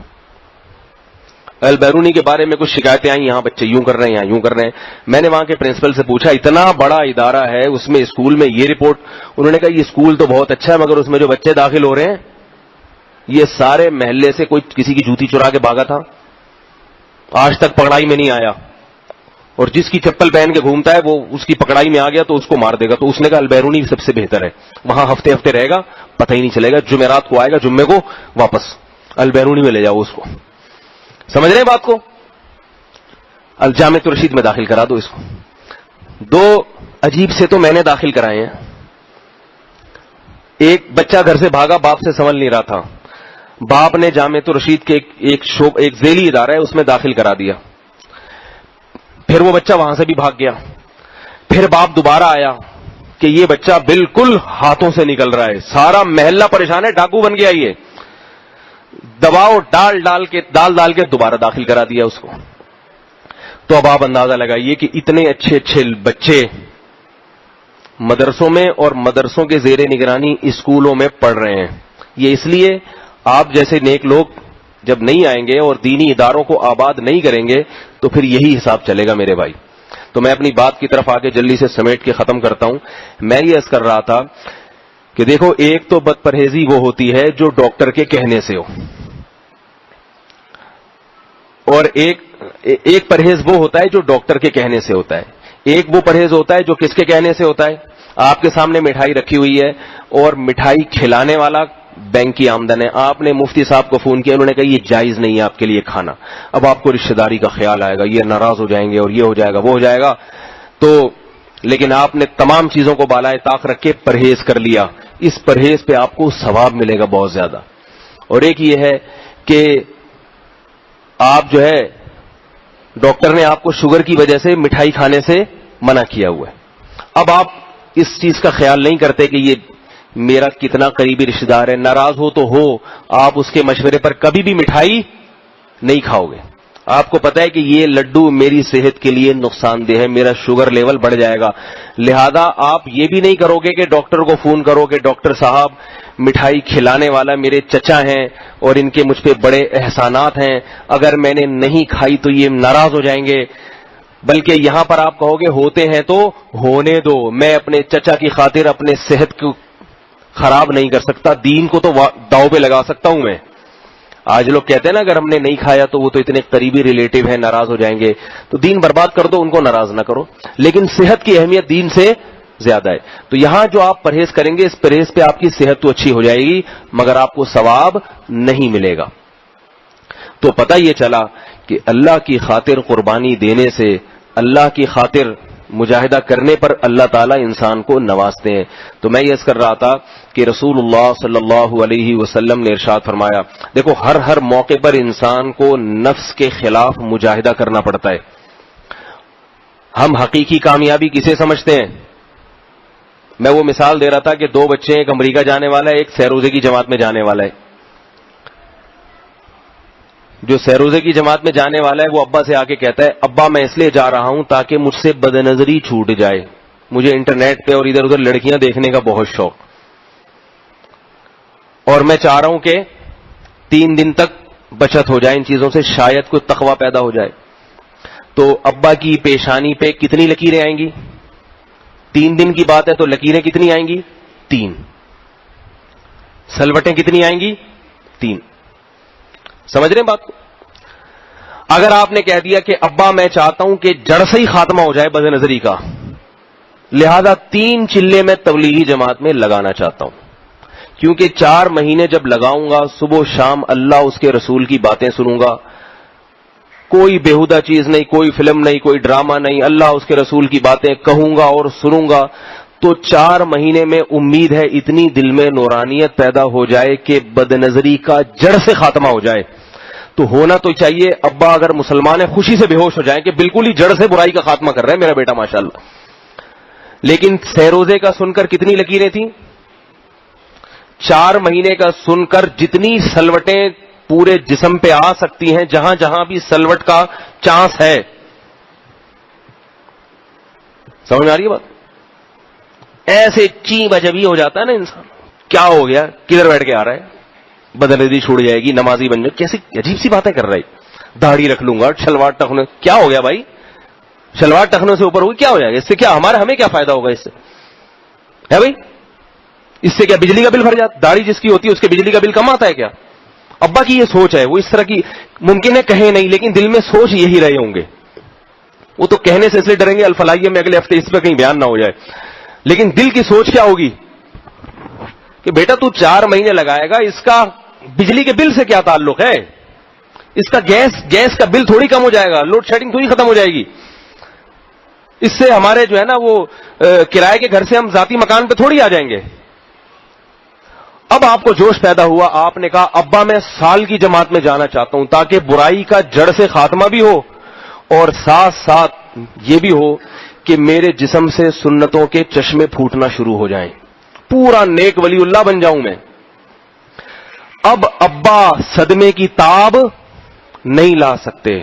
البیرونی کے بارے میں کچھ شکایتیں آئیں, یہاں بچے یوں کر رہے ہیں, یہاں یوں کر رہے ہیں. میں نے وہاں کے پرنسپل سے پوچھا, اتنا بڑا ادارہ ہے, اس میں اسکول میں یہ رپورٹ. انہوں نے کہا یہ اسکول تو بہت اچھا ہے, مگر اس میں جو بچے داخل ہو رہے ہیں یہ سارے محلے سے کوئی کسی کی جوتی چرا کے بھاگا تھا, آج تک پکڑائی میں نہیں آیا. اور جس کی چپل پہن کے گھومتا ہے وہ اس کی پکڑائی میں آ گیا تو اس کو مار دے گا. تو اس نے کہا البیرونی سب سے بہتر ہے, وہاں ہفتے ہفتے رہے گا, پتہ ہی نہیں چلے گا. جمعرات کو آئے گا, جمعے کو واپس البیرونی میں لے جاؤ اس کو. سمجھ رہے ہیں بات کو؟ الجامعۃ الرشید میں داخل کرا دو اس کو. 2 عجیب سے تو میں نے داخل کرائے ہیں. ایک بچہ گھر سے بھاگا, باپ سے سنبھل نہیں رہا تھا, باپ نے جامعۃ الرشید کے ایک ذیلی ادارہ ہے اس میں داخل کرا دیا. پھر وہ بچہ وہاں سے بھی بھاگ گیا. پھر باپ دوبارہ آیا کہ یہ بچہ بالکل ہاتھوں سے نکل رہا ہے, سارا محلہ پریشان ہے, ڈاکو بن گیا. یہ دباؤ ڈال کے دوبارہ داخل کرا دیا اس کو. تو اب آپ اندازہ لگائیے کہ اتنے اچھے اچھے بچے مدرسوں میں اور مدرسوں کے زیر نگرانی اسکولوں میں پڑھ رہے ہیں. یہ اس لیے آپ جیسے نیک لوگ جب نہیں آئیں گے اور دینی اداروں کو آباد نہیں کریں گے تو پھر یہی حساب چلے گا میرے بھائی. تو میں اپنی بات کی طرف آگے جلدی سے سمیٹ کے ختم کرتا ہوں. میں یہ عرض کر رہا تھا کہ دیکھو, ایک تو بد پرہیزی وہ ہوتی ہے جو ڈاکٹر کے کہنے سے ہو, اور ایک پرہیز وہ ہوتا ہے جو ڈاکٹر کے کہنے سے ہوتا ہے. ایک وہ پرہیز ہوتا ہے جو کس کے کہنے سے ہوتا ہے؟ آپ کے سامنے مٹھائی رکھی ہوئی ہے اور مٹھائی کھلانے والا بینک کی آمدن ہے, آپ نے مفتی صاحب کو فون کیا, انہوں نے کہا یہ جائز نہیں ہے آپ کے لیے کھانا. اب آپ کو رشتہ داری کا خیال آئے گا, یہ ناراض ہو جائیں گے اور یہ ہو جائے گا وہ ہو جائے گا. تو لیکن آپ نے تمام چیزوں کو بالائے طاق رکھ کے پرہیز کر لیا. اس پرہیز پہ آپ کو ثواب ملے گا بہت زیادہ. اور ایک یہ ہے کہ آپ جو ہے ڈاکٹر نے آپ کو شوگر کی وجہ سے مٹھائی کھانے سے منع کیا ہوا ہے. اب آپ اس چیز کا خیال نہیں کرتے کہ یہ میرا کتنا قریبی رشتہ دار ہے, ناراض ہو تو ہو, آپ اس کے مشورے پر کبھی بھی مٹھائی نہیں کھاؤ گے. آپ کو پتا ہے کہ یہ لڈو میری صحت کے لیے نقصان دہ ہے, میرا شوگر لیول بڑھ جائے گا, لہذا آپ یہ بھی نہیں کرو گے کہ ڈاکٹر کو فون کرو کہ ڈاکٹر صاحب مٹھائی کھلانے والا میرے چچا ہیں اور ان کے مجھ پہ بڑے احسانات ہیں, اگر میں نے نہیں کھائی تو یہ ناراض ہو جائیں گے, بلکہ یہاں پر آپ کہو گے ہوتے ہیں تو ہونے دو, میں اپنے چچا کی خاطر اپنے صحت کو خراب نہیں کر سکتا, دین کو تو داؤ پہ لگا سکتا ہوں میں. آج لوگ کہتے ہیں نا اگر ہم نے نہیں کھایا تو وہ تو اتنے قریبی ریلیٹو ہیں ناراض ہو جائیں گے, تو دین برباد کر دو, ان کو ناراض نہ کرو, لیکن صحت کی اہمیت دین سے زیادہ ہے. تو یہاں جو آپ پرہیز کریں گے اس پرہیز پہ آپ کی صحت تو اچھی ہو جائے گی مگر آپ کو ثواب نہیں ملے گا. تو پتہ یہ چلا کہ اللہ کی خاطر قربانی دینے سے, اللہ کی خاطر مجاہدہ کرنے پر اللہ تعالیٰ انسان کو نوازتے ہیں. تو میں یہ عرض کر رہا تھا کہ رسول اللہ صلی اللہ علیہ وسلم نے ارشاد فرمایا, دیکھو ہر موقع پر انسان کو نفس کے خلاف مجاہدہ کرنا پڑتا ہے. ہم حقیقی کامیابی کسے سمجھتے ہیں؟ میں وہ مثال دے رہا تھا کہ دو بچے ہیں, ایک امریکہ جانے والا ہے, ایک سیروزے کی جماعت میں جانے والا ہے. جو سیروزے کی جماعت میں جانے والا ہے وہ ابا سے آ کے کہتا ہے ابا میں اس لیے جا رہا ہوں تاکہ مجھ سے بد نظری چھوٹ جائے, مجھے انٹرنیٹ پہ اور ادھر ادھر لڑکیاں دیکھنے کا بہت شوق, اور میں چاہ رہا ہوں کہ 3 دن تک بچت ہو جائے ان چیزوں سے, شاید کوئی تقوی پیدا ہو جائے. تو ابا کی پیشانی پہ کتنی لکیریں آئیں گی؟ 3 دن کی بات ہے تو لکیریں کتنی آئیں گی؟ 3. سلوٹیں کتنی آئیں گی؟ 3. سمجھ رہے ہیں بات کو؟ اگر آپ نے کہہ دیا کہ ابا میں چاہتا ہوں کہ جڑ سے ہی خاتمہ ہو جائے بد نظری کا, لہذا 3 چلے میں تبلیغی جماعت میں لگانا چاہتا ہوں, کیونکہ 4 مہینے جب لگاؤں گا صبح و شام اللہ اس کے رسول کی باتیں سنوں گا, کوئی بےہودہ چیز نہیں, کوئی فلم نہیں, کوئی ڈرامہ نہیں, اللہ اس کے رسول کی باتیں کہوں گا اور سنوں گا, تو 4 مہینے میں امید ہے اتنی دل میں نورانیت پیدا ہو جائے کہ بد نظری کا جڑ سے خاتمہ ہو جائے. تو ہونا تو چاہیے ابا اگر مسلمان ہے خوشی سے بے ہوش ہو جائیں کہ بالکل ہی جڑ سے برائی کا خاتمہ کر رہا ہے میرا بیٹا ماشاءاللہ. لیکن سیروزے کا سن کر کتنی لکیریں تھیں؟ 4 مہینے کا سن کر جتنی سلوٹیں پورے جسم پہ آ سکتی ہیں, جہاں جہاں بھی سلوٹ کا چانس ہے. سمجھ میں آ رہی ہے بات؟ ایسے چی بجبی ہو جاتا ہے نا انسان, کیا ہو گیا, کدھر بیٹھ کے آ رہا ہے, بدنظری چھوڑ جائے گی, نمازی بن جائے, کیسی عجیب سی باتیں کر رہا ہے, داڑھی رکھ لوں گا, شلوار ٹکنے, کیا ہو گیا بھائی, شلوار ٹکنے سے اوپر ہوگی کیا ہو جائے گا, اس سے کیا ہمیں کیا فائدہ ہوگا اس سے, ہے بھائی؟ اس سے کیا بجلی کا بل بھر جاتا؟ داڑھی جس کی ہوتی ہے اس کے بجلی کا بل کم آتا ہے کیا؟ ابا کی یہ سوچ ہے, وہ اس طرح کی ممکن ہے کہیں نہیں لیکن دل میں سوچ یہی رہے ہوں گے. وہ تو کہنے سے اس لیے ڈریں گے الفلاحیہ میں اگلے ہفتے اس پہ کہیں بیان نہ ہو جائے, لیکن دل کی سوچ کیا ہوگی کہ بیٹا تو 4 مہینے لگائے گا, اس کا بجلی کے بل سے کیا تعلق ہے, اس کا گیس کا بل تھوڑی کم ہو جائے گا, لوڈ شیڈنگ تھوڑی ختم ہو جائے گی, اس سے ہمارے جو ہے نا وہ کرائے کے گھر سے ہم ذاتی مکان پہ تھوڑی آ جائیں گے. اب آپ کو جوش پیدا ہوا, آپ نے کہا ابا میں سال کی جماعت میں جانا چاہتا ہوں تاکہ برائی کا جڑ سے خاتمہ بھی ہو اور ساتھ ساتھ یہ بھی ہو کہ میرے جسم سے سنتوں کے چشمے پھوٹنا شروع ہو جائیں, پورا نیک ولی اللہ بن جاؤں میں. اب ابا صدمے کی تاب نہیں لا سکتے,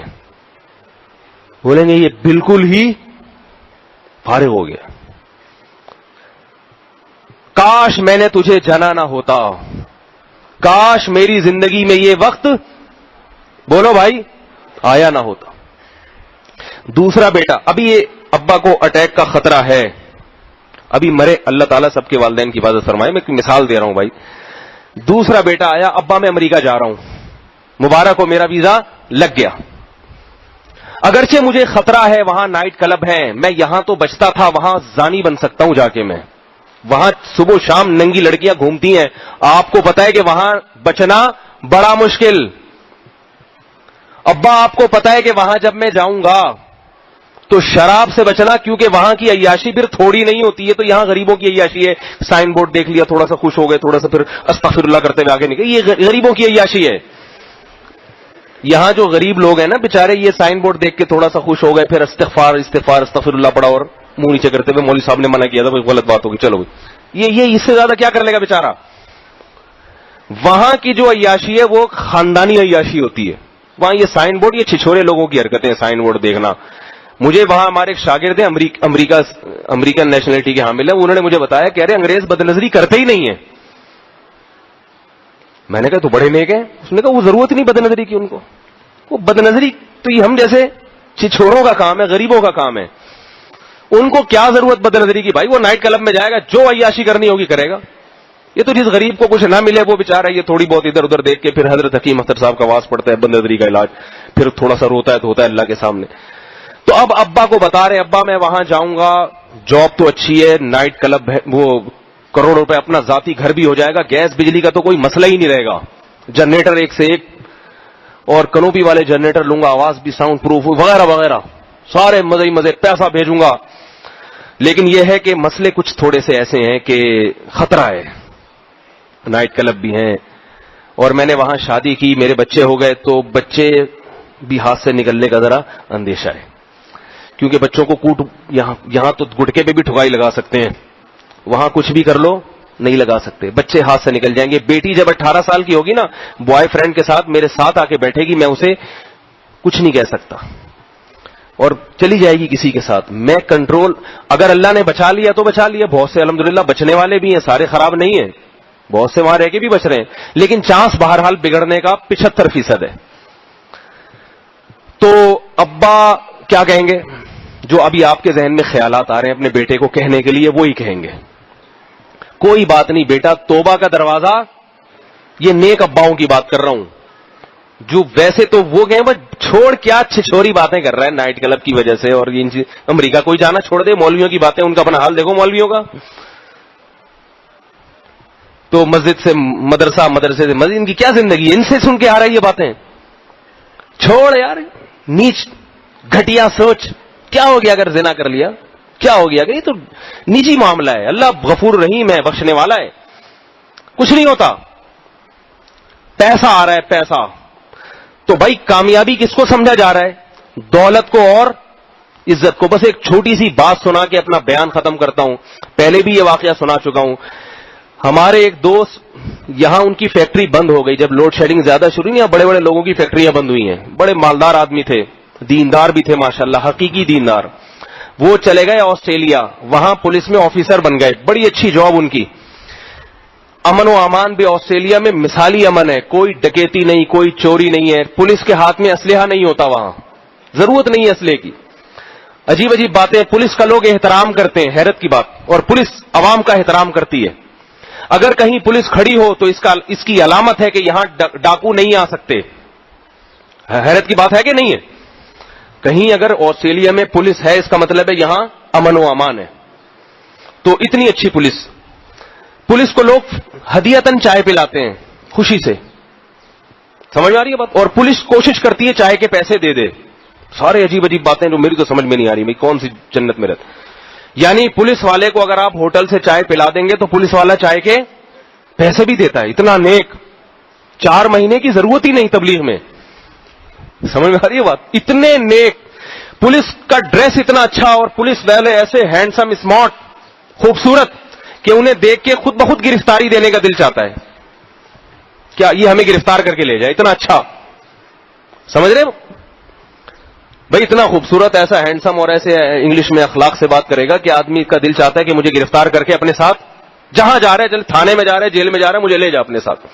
بولیں گے یہ بالکل ہی فارغ ہو گیا, کاش میں نے تجھے جنا نہ ہوتا, کاش میری زندگی میں یہ وقت, بولو بھائی, آیا نہ ہوتا. دوسرا بیٹا, ابھی یہ ابا کو اٹیک کا خطرہ ہے, ابھی مرے, اللہ تعالیٰ سب کے والدین کی حفاظت فرمائے, میں ایک مثال دے رہا ہوں بھائی. دوسرا بیٹا آیا, ابا میں امریکہ جا رہا ہوں, مبارک ہو میرا ویزا لگ گیا, اگرچہ مجھے خطرہ ہے, وہاں نائٹ کلب ہیں, میں یہاں تو بچتا تھا, وہاں زانی بن سکتا ہوں جا کے, میں وہاں صبح شام ننگی لڑکیاں گھومتی ہیں, آپ کو پتا ہے کہ وہاں بچنا بڑا مشکل. ابا آپ کو پتا ہے کہ وہاں جب میں جاؤں گا تو شراب سے بچنا, کیونکہ وہاں کی عیاشی پھر تھوڑی نہیں ہوتی ہے, تو یہاں غریبوں کی عیاشی ہے, سائن بورڈ دیکھ لیا, تھوڑا سا خوش ہو گئے, تھوڑا سا پھر استغفر اللہ کرتے ہوئے آگے نکلے, یہ غریبوں کی عیاشی ہے. یہاں جو غریب لوگ ہیں نا بیچارے, یہ سائن بورڈ دیکھ کے تھوڑا سا خوش ہو گئے, پھر استغفر اللہ پڑا اور منہ نیچے کرتے ہوئے مولوی صاحب نے منع کیا تھا, غلط بات ہوگی, چلو یہ اس سے زیادہ کیا کر لے گا بیچارہ. وہاں کی جو عیاشی ہے وہ خاندانی عیاشی ہوتی ہے, وہاں یہ سائن بورڈ، یہ چھچھورے لوگوں کی حرکتیں، سائن بورڈ دیکھنا. مجھے وہاں ہمارے ایک شاگرد ہیں امریکن نیشنلٹی کے حامل ہیں، انہوں نے مجھے بتایا کہ ارے انگریز بدنظری کرتے ہی نہیں ہیں. میں نے کہا تو بڑے نیک ہیں. اس نے کہا وہ ضرورت نہیں بدنظری کی ان کو، وہ بدنظری تو یہ ہم جیسے چھچھوروں کا کام ہے، غریبوں کا کام ہے. ان کو کیا ضرورت بدنظری کی بھائی؟ وہ نائٹ کلب میں جائے گا، جو عیاشی کرنی ہوگی کرے گا. یہ تو جس غریب کو کچھ نہ ملے وہ بیچارہ یہ تھوڑی بہت ادھر ادھر دیکھ کے پھر حضرت حکیم اختر صاحب کا آواز پڑتا ہے بدنظری کا علاج، پھر تھوڑا سا روتا ہے تو ہوتا ہے اللہ کے سامنے. تو اب ابا کو بتا رہے ابا میں وہاں جاؤں گا، جاب تو اچھی ہے، نائٹ کلب ہے، وہ کروڑ روپے، اپنا ذاتی گھر بھی ہو جائے گا، گیس بجلی کا تو کوئی مسئلہ ہی نہیں رہے گا، جنریٹر ایک سے ایک، اور کنوپی والے جنریٹر لوں گا، آواز بھی ساؤنڈ پروف وغیرہ وغیرہ، سارے مزے ہی مزے، پیسہ بھیجوں گا. لیکن یہ ہے کہ مسئلے کچھ تھوڑے سے ایسے ہیں کہ خطرہ ہے، نائٹ کلب بھی ہیں، اور میں نے وہاں شادی کی، میرے بچے ہو گئے تو بچے بھی ہاتھ سے نکلنے کا ذرا اندیشہ ہے، کیونکہ بچوں کو یہاں تو گٹکے پہ بھی ٹھکائی لگا سکتے ہیں، وہاں کچھ بھی کر لو نہیں لگا سکتے، بچے ہاتھ سے نکل جائیں گے. بیٹی جب 18 سال کی ہوگی نا، بوائے فرینڈ کے ساتھ میرے ساتھ آ کے بیٹھے گی، میں اسے کچھ نہیں کہہ سکتا، اور چلی جائے گی کسی کے ساتھ. میں کنٹرول، اگر اللہ نے بچا لیا تو بچا لیا، بہت سے الحمدللہ بچنے والے بھی ہیں، سارے خراب نہیں ہیں، بہت سے وہاں رہ کے بھی بچ رہے ہیں، لیکن چانس بہرحال بگڑنے کا 75% ہے. تو ابا کیا کہیں گے؟ جو ابھی آپ کے ذہن میں خیالات آ رہے ہیں اپنے بیٹے کو کہنے کے لیے، وہی کہیں گے. کوئی بات نہیں بیٹا، توبہ کا دروازہ، یہ نیک اباؤں کی بات کر رہا ہوں، جو ویسے تو وہ کہیں بس چھوڑ، کیا چھچھوری باتیں کر رہا ہے نائٹ کلب کی وجہ سے، اور امریکہ کوئی جانا چھوڑ دے، مولویوں کی باتیں، ان کا اپنا حال دیکھو مولویوں کا. تو مسجد سے مدرسہ، مدرسے سے مسجد، ان کی کیا زندگی ہے؟ ان سے سن کے آ رہی یہ باتیں. چھوڑ یار، نیچ گھٹیا سوچ. کیا ہو گیا اگر زنا کر لیا؟ کیا ہو گیا؟ کہ یہ تو نجی معاملہ ہے، اللہ غفور رحیم ہے، بخشنے والا ہے، کچھ نہیں ہوتا. پیسہ آ رہا ہے، پیسہ تو بھائی کامیابی کس کو سمجھا جا رہا ہے؟ دولت کو اور عزت کو. بس ایک چھوٹی سی بات سنا کے اپنا بیان ختم کرتا ہوں، پہلے بھی یہ واقعہ سنا چکا ہوں. ہمارے ایک دوست یہاں، ان کی فیکٹری بند ہو گئی جب لوڈ شیڈنگ زیادہ شروع ہوئی. یہاں بڑے بڑے لوگوں کی فیکٹریاں بند ہوئی ہیں، بڑے مالدار آدمی تھے، دیندار بھی تھے ماشاءاللہ، حقیقی دیندار. وہ چلے گئے آسٹریلیا، وہاں پولیس میں آفیسر بن گئے، بڑی اچھی جاب ان کی. امن و امان بھی آسٹریلیا میں مثالی امن ہے، کوئی ڈکیتی نہیں، کوئی چوری نہیں ہے، پولیس کے ہاتھ میں اسلحہ نہیں ہوتا، وہاں ضرورت نہیں ہے اسلحے کی. عجیب عجیب باتیں، پولیس کا لوگ احترام کرتے ہیں، حیرت کی بات، اور پولیس عوام کا احترام کرتی ہے. اگر کہیں پولیس کھڑی ہو تو اس کی علامت ہے کہ یہاں ڈاکو نہیں آ سکتے. حیرت کی بات ہے کہ نہیں ہے؟ کہیں اگر آسٹریلیا میں پولیس ہے، اس کا مطلب ہے یہاں امن و امان ہے. تو اتنی اچھی پولیس کو لوگ ہدیتاً چائے پلاتے ہیں خوشی سے. سمجھ میں آ رہی ہے بات؟ اور پولیس کوشش کرتی ہے چائے کے پیسے دے دے. سارے عجیب عجیب باتیں جو میری تو سمجھ میں نہیں آ رہی، میں کون سی جنت میں رہتا. یعنی پولیس والے کو اگر آپ ہوٹل سے چائے پلا دیں گے تو پولیس والا چائے کے پیسے بھی دیتا ہے. اتنا نیک، 4 مہینے کی ضرورت ہی نہیں تبلیغ میں. سمجھ میں آ رہی ہے بات؟ اتنے نیک. پولیس کا ڈریس اتنا اچھا، اور پولیس والے ایسے ہینڈسم، اسمارٹ، خوبصورت کہ انہیں دیکھ کے خود بخود گرفتاری دینے کا دل چاہتا ہے. کیا یہ ہمیں گرفتار کر کے لے جائے؟ اتنا اچھا. سمجھ رہے بھائی؟ اتنا خوبصورت، ایسا ہینڈسم، اور ایسے انگلش میں اخلاق سے بات کرے گا کہ آدمی کا دل چاہتا ہے کہ مجھے گرفتار کر کے اپنے ساتھ، جہاں جا رہا ہے، تھانے میں جا رہا ہے، جیل میں جا رہا ہے، مجھے لے جا اپنے ساتھ.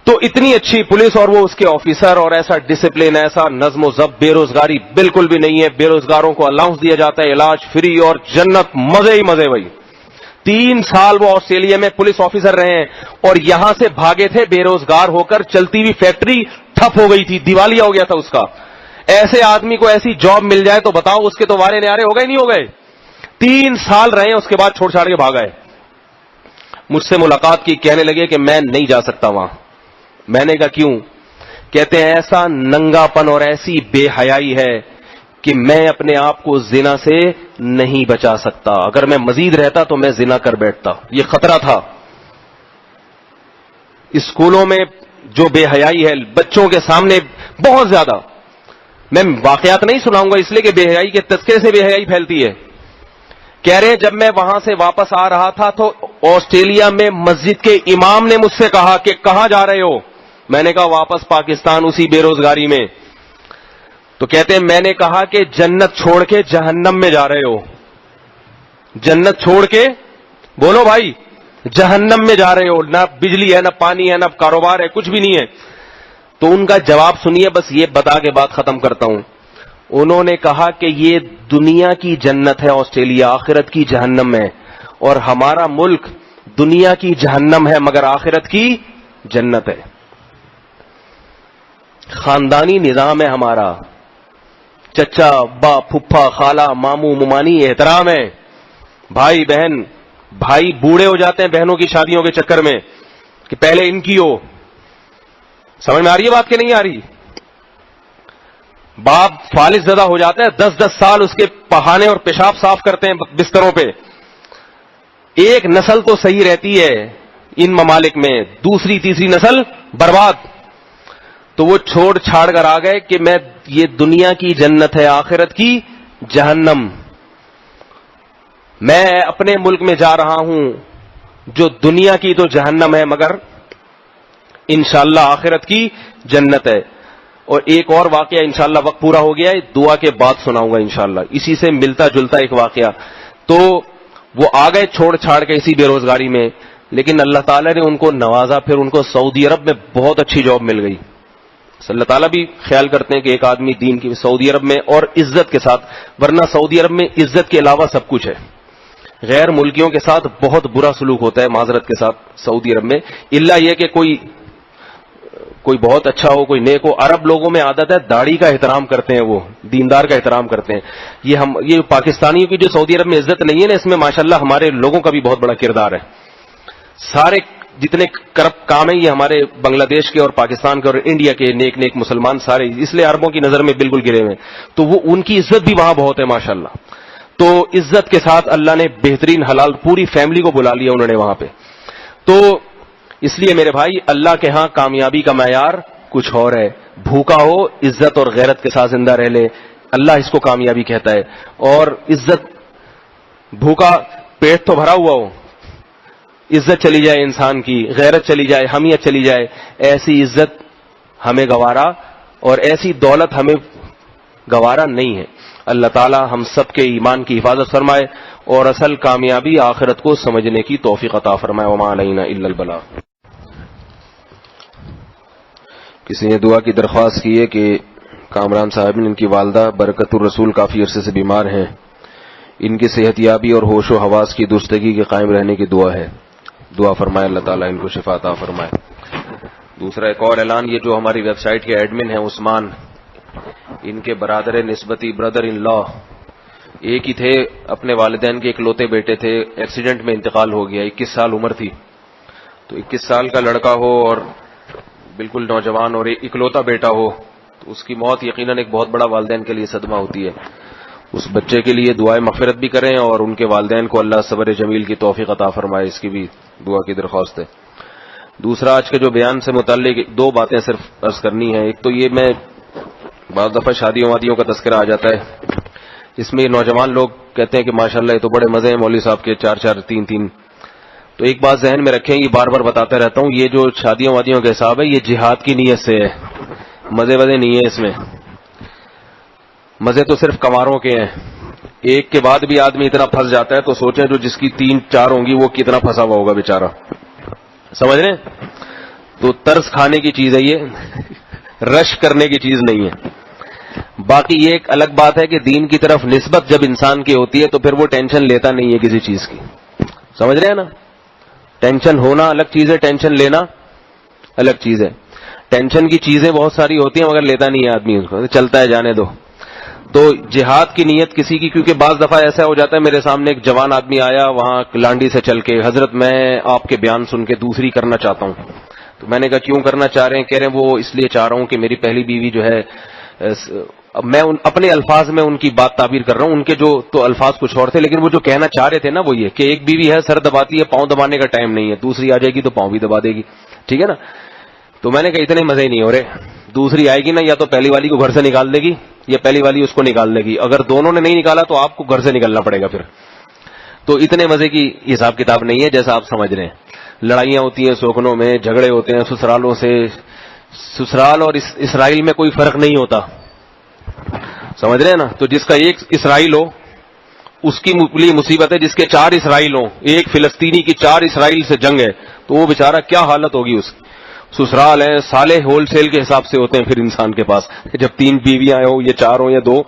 تو اتنی اچھی پولیس، اور وہ اس کے آفیسر، اور ایسا ڈسپلن، ایسا نظم و ضبط. بے روزگاری بالکل بھی نہیں ہے، بے روزگاروں کو الاؤنس دیا جاتا ہے، علاج فری، اور جنت، مزے ہی مزے. بھائی 3 سال وہ آسٹریلیا میں پولیس آفیسر رہے ہیں، اور یہاں سے بھاگے تھے بے روزگار ہو کر. چلتی ہوئی فیکٹری ٹھپ ہو گئی تھی، دیوالیہ ہو گیا تھا اس کا. ایسے آدمی کو ایسی جاب مل جائے تو بتاؤ اس کے تو وارے نیارے ہو گئے نہیں ہو گئے. 3 سال رہے، اس کے بعد چھوڑ چھاڑ کے بھاگ آئے. مجھ سے ملاقات کی، کہنے لگے کہ میں نہیں جا سکتا وہاں. میں نے کہا کیوں؟ کہتے ہیں ایسا ننگا پن اور ایسی بے حیائی ہے کہ میں اپنے آپ کو زنا سے نہیں بچا سکتا. اگر میں مزید رہتا تو میں زنا کر بیٹھتا. یہ خطرہ تھا. اسکولوں میں جو بے حیائی ہے بچوں کے سامنے بہت زیادہ. میں واقعات نہیں سناؤں گا اس لیے کہ بے حیائی کے تذکرے سے بے حیائی پھیلتی ہے. کہہ رہے ہیں جب میں وہاں سے واپس آ رہا تھا تو آسٹریلیا میں مسجد کے امام نے مجھ سے کہا کہ کہاں جا رہے ہو؟ میں نے کہا واپس پاکستان اسی بے روزگاری میں. تو کہتے ہیں میں نے کہا کہ جنت چھوڑ کے جہنم میں جا رہے ہو. جنت چھوڑ کے بولو بھائی جہنم میں جا رہے ہو, نہ بجلی ہے, نہ پانی ہے, نہ کاروبار ہے, کچھ بھی نہیں ہے. تو ان کا جواب سنیے, بس یہ بتا کے بات ختم کرتا ہوں. انہوں نے کہا کہ یہ دنیا کی جنت ہے آسٹریلیا, آخرت کی جہنم ہے, اور ہمارا ملک دنیا کی جہنم ہے مگر آخرت کی جنت ہے. خاندانی نظام ہے ہمارا, چچا ابا پھپھا خالہ ماموں ممانی احترام ہے. بھائی بہن, بھائی بوڑھے ہو جاتے ہیں بہنوں کی شادیوں کے چکر میں کہ پہلے ان کی ہو. سمجھ میں آ رہی ہے بات کہ نہیں آ رہی؟ باپ فالج زدہ ہو جاتا ہے, 10 سال اس کے پہانے اور پیشاب صاف کرتے ہیں بستروں پہ. ایک نسل تو صحیح رہتی ہے ان ممالک میں, دوسری تیسری نسل برباد. تو وہ چھوڑ چھاڑ کر آ گئے کہ میں یہ دنیا کی جنت ہے آخرت کی جہنم. میں اپنے ملک میں جا رہا ہوں جو دنیا کی تو جہنم ہے مگر انشاءاللہ آخرت کی جنت ہے. اور ایک اور واقعہ, انشاءاللہ وقت پورا ہو گیا ہے, دعا کے بعد سناؤں گا انشاءاللہ, اسی سے ملتا جلتا ایک واقعہ. تو وہ آ گئے چھوڑ چھاڑ کے اسی بے روزگاری میں, لیکن اللہ تعالیٰ نے ان کو نوازا, پھر ان کو سعودی عرب میں بہت اچھی جاب مل گئی. اللہ تعالیٰ بھی خیال کرتے ہیں کہ ایک آدمی دین کی سعودی عرب میں اور عزت کے ساتھ, ورنہ سعودی عرب میں عزت کے علاوہ سب کچھ ہے. غیر ملکیوں کے ساتھ بہت برا سلوک ہوتا ہے معذرت کے ساتھ سعودی عرب میں, الا یہ کہ کوئی بہت اچھا ہو, کوئی نیک ہو. عرب لوگوں میں عادت ہے داڑھی کا احترام کرتے ہیں, وہ دیندار کا احترام کرتے ہیں. یہ پاکستانیوں کی جو سعودی عرب میں عزت نہیں ہے نا, اس میں ماشاءاللہ ہمارے لوگوں کا بھی بہت بڑا کردار ہے. سارے جتنے کرپٹ کام ہیں یہ ہمارے بنگلہ دیش کے اور پاکستان کے اور انڈیا کے نیک نیک مسلمان سارے اس لیے عربوں کی نظر میں بالکل گرے ہوئے ہیں. تو وہ ان کی عزت بھی وہاں بہت ہے ماشاءاللہ. تو عزت کے ساتھ اللہ نے بہترین حلال پوری فیملی کو بلا لیا انہوں نے وہاں پہ. تو اس لیے میرے بھائی اللہ کے ہاں کامیابی کا معیار کچھ اور ہے. بھوکا ہو عزت اور غیرت کے ساتھ زندہ رہ لے, اللہ اس کو کامیابی کہتا ہے. اور عزت, بھوکا پیٹ تو بھرا ہوا ہو, عزت چلی جائے انسان کی, غیرت چلی جائے, حمیت چلی جائے, ایسی عزت ہمیں گوارا اور ایسی دولت ہمیں گوارا نہیں ہے. اللہ تعالی ہم سب کے ایمان کی حفاظت فرمائے اور اصل کامیابی آخرت کو سمجھنے کی توفیق عطا فرمائے. وما علینا الا البلاغ. کسی نے دعا کی درخواست کی ہے کہ کامران صاحب ان کی والدہ برکت الرسول کافی عرصے سے بیمار ہیں, ان کی صحت یابی اور ہوش و حواس کی درستگی کے قائم رہنے کی دعا ہے. دعا فرمائے اللہ تعالیٰ ان کو شفا عطا فرمائے. دوسرا ایک اور اعلان, یہ جو ہماری ویب سائٹ کے ایڈمن ہیں عثمان, ان کے برادر نسبتی بردر ان لا ایک ہی تھے, اپنے والدین کے اکلوتے بیٹے تھے, ایکسیڈنٹ میں انتقال ہو گیا, 21 سال عمر تھی. تو 21 سال کا لڑکا ہو اور بالکل نوجوان اور اکلوتا بیٹا ہو, تو اس کی موت یقیناً ایک بہت بڑا والدین کے لیے صدمہ ہوتی ہے. اس بچے کے لیے دعائیں مغفرت بھی کریں اور ان کے والدین کو اللہ صبر جمیل کی توفیق عطا فرمائے, اس کی بھی دعا کی درخواست ہے. دوسرا آج کے جو بیان سے متعلق 2 باتیں صرف عرض کرنی ہیں. ایک تو یہ, میں بعض دفعہ شادیوں وادیوں کا تذکرہ آ جاتا ہے, اس میں نوجوان لوگ کہتے ہیں کہ ماشاءاللہ یہ تو بڑے مزے ہیں مولوی صاحب کے, 4 3 تو ایک بات ذہن میں رکھیں, یہ بار بار بتاتا رہتا ہوں, یہ جو شادیوں وادیوں کا حساب ہے یہ جہاد کی نیت سے ہے, مزے وزے نہیں ہے اس میں. مزے تو صرف کنواروں کے ہیں. ایک کے بعد بھی آدمی اتنا پھنس جاتا ہے تو سوچیں جو جس کی 3 4 ہوں گی وہ کتنا پھنسا ہوا ہوگا بیچارہ. سمجھ رہے ہیں؟ تو ترس کھانے کی چیز ہے یہ, رش کرنے کی چیز نہیں ہے. باقی یہ ایک الگ بات ہے کہ دین کی طرف نسبت جب انسان کی ہوتی ہے تو پھر وہ ٹینشن لیتا نہیں ہے کسی چیز کی. سمجھ رہے ہیں نا؟ ٹینشن ہونا الگ چیز ہے, ٹینشن لینا الگ چیز ہے. ٹینشن کی چیزیں بہت ساری ہوتی ہیں مگر لیتا نہیں ہے آدمی اس کو, چلتا ہے جانے دو. تو جہاد کی نیت کسی کی, کیونکہ بعض دفعہ ایسا ہو جاتا ہے, میرے سامنے ایک جوان آدمی آیا وہاں لانڈی سے چل کے, حضرت میں آپ کے بیان سن کے دوسری کرنا چاہتا ہوں. تو میں نے کہا کیوں کرنا چاہ رہے ہیں؟ کہہ رہے ہیں وہ اس لیے چاہ رہا ہوں کہ میری پہلی بیوی جو ہے, میں اپنے الفاظ میں ان کی بات تعبیر کر رہا ہوں, ان کے جو تو الفاظ کچھ اور تھے, لیکن وہ جو کہنا چاہ رہے تھے نا وہ یہ کہ ایک بیوی ہے سر دباتی ہے, پاؤں دبانے کا ٹائم نہیں ہے, دوسری آ جائے گی تو پاؤں بھی دبا دے گی, ٹھیک ہے نا. تو میں نے کہا اتنے مزے نہیں ہو رہے, دوسری آئے گی نا یا تو پہلی والی کو گھر سے نکال دے گی یا پہلی والی اس کو نکال دے گی, اگر دونوں نے نہیں نکالا تو آپ کو گھر سے نکلنا پڑے گا پھر. تو اتنے مزے کی حساب کتاب نہیں ہے جیسا آپ سمجھ رہے ہیں. لڑائیاں ہوتی ہیں سوکنوں میں, جھگڑے ہوتے ہیں سسرالوں سے, سسرال اور اسرائیل میں کوئی فرق نہیں ہوتا, سمجھ رہے ہیں نا. تو جس کا ایک اسرائیل ہو اس کی لیے مصیبت ہے, جس کے 4 اسرائیل ہوں, ایک فلسطینی کی 4 اسرائیل سے جنگ ہے تو وہ بیچارہ کیا حالت ہوگی اس کی. سسرال ہے, سالے ہول سیل کے حساب سے ہوتے ہیں پھر انسان کے پاس, جب 3 بیویاں ہوں یا 4 ہوں یا 2,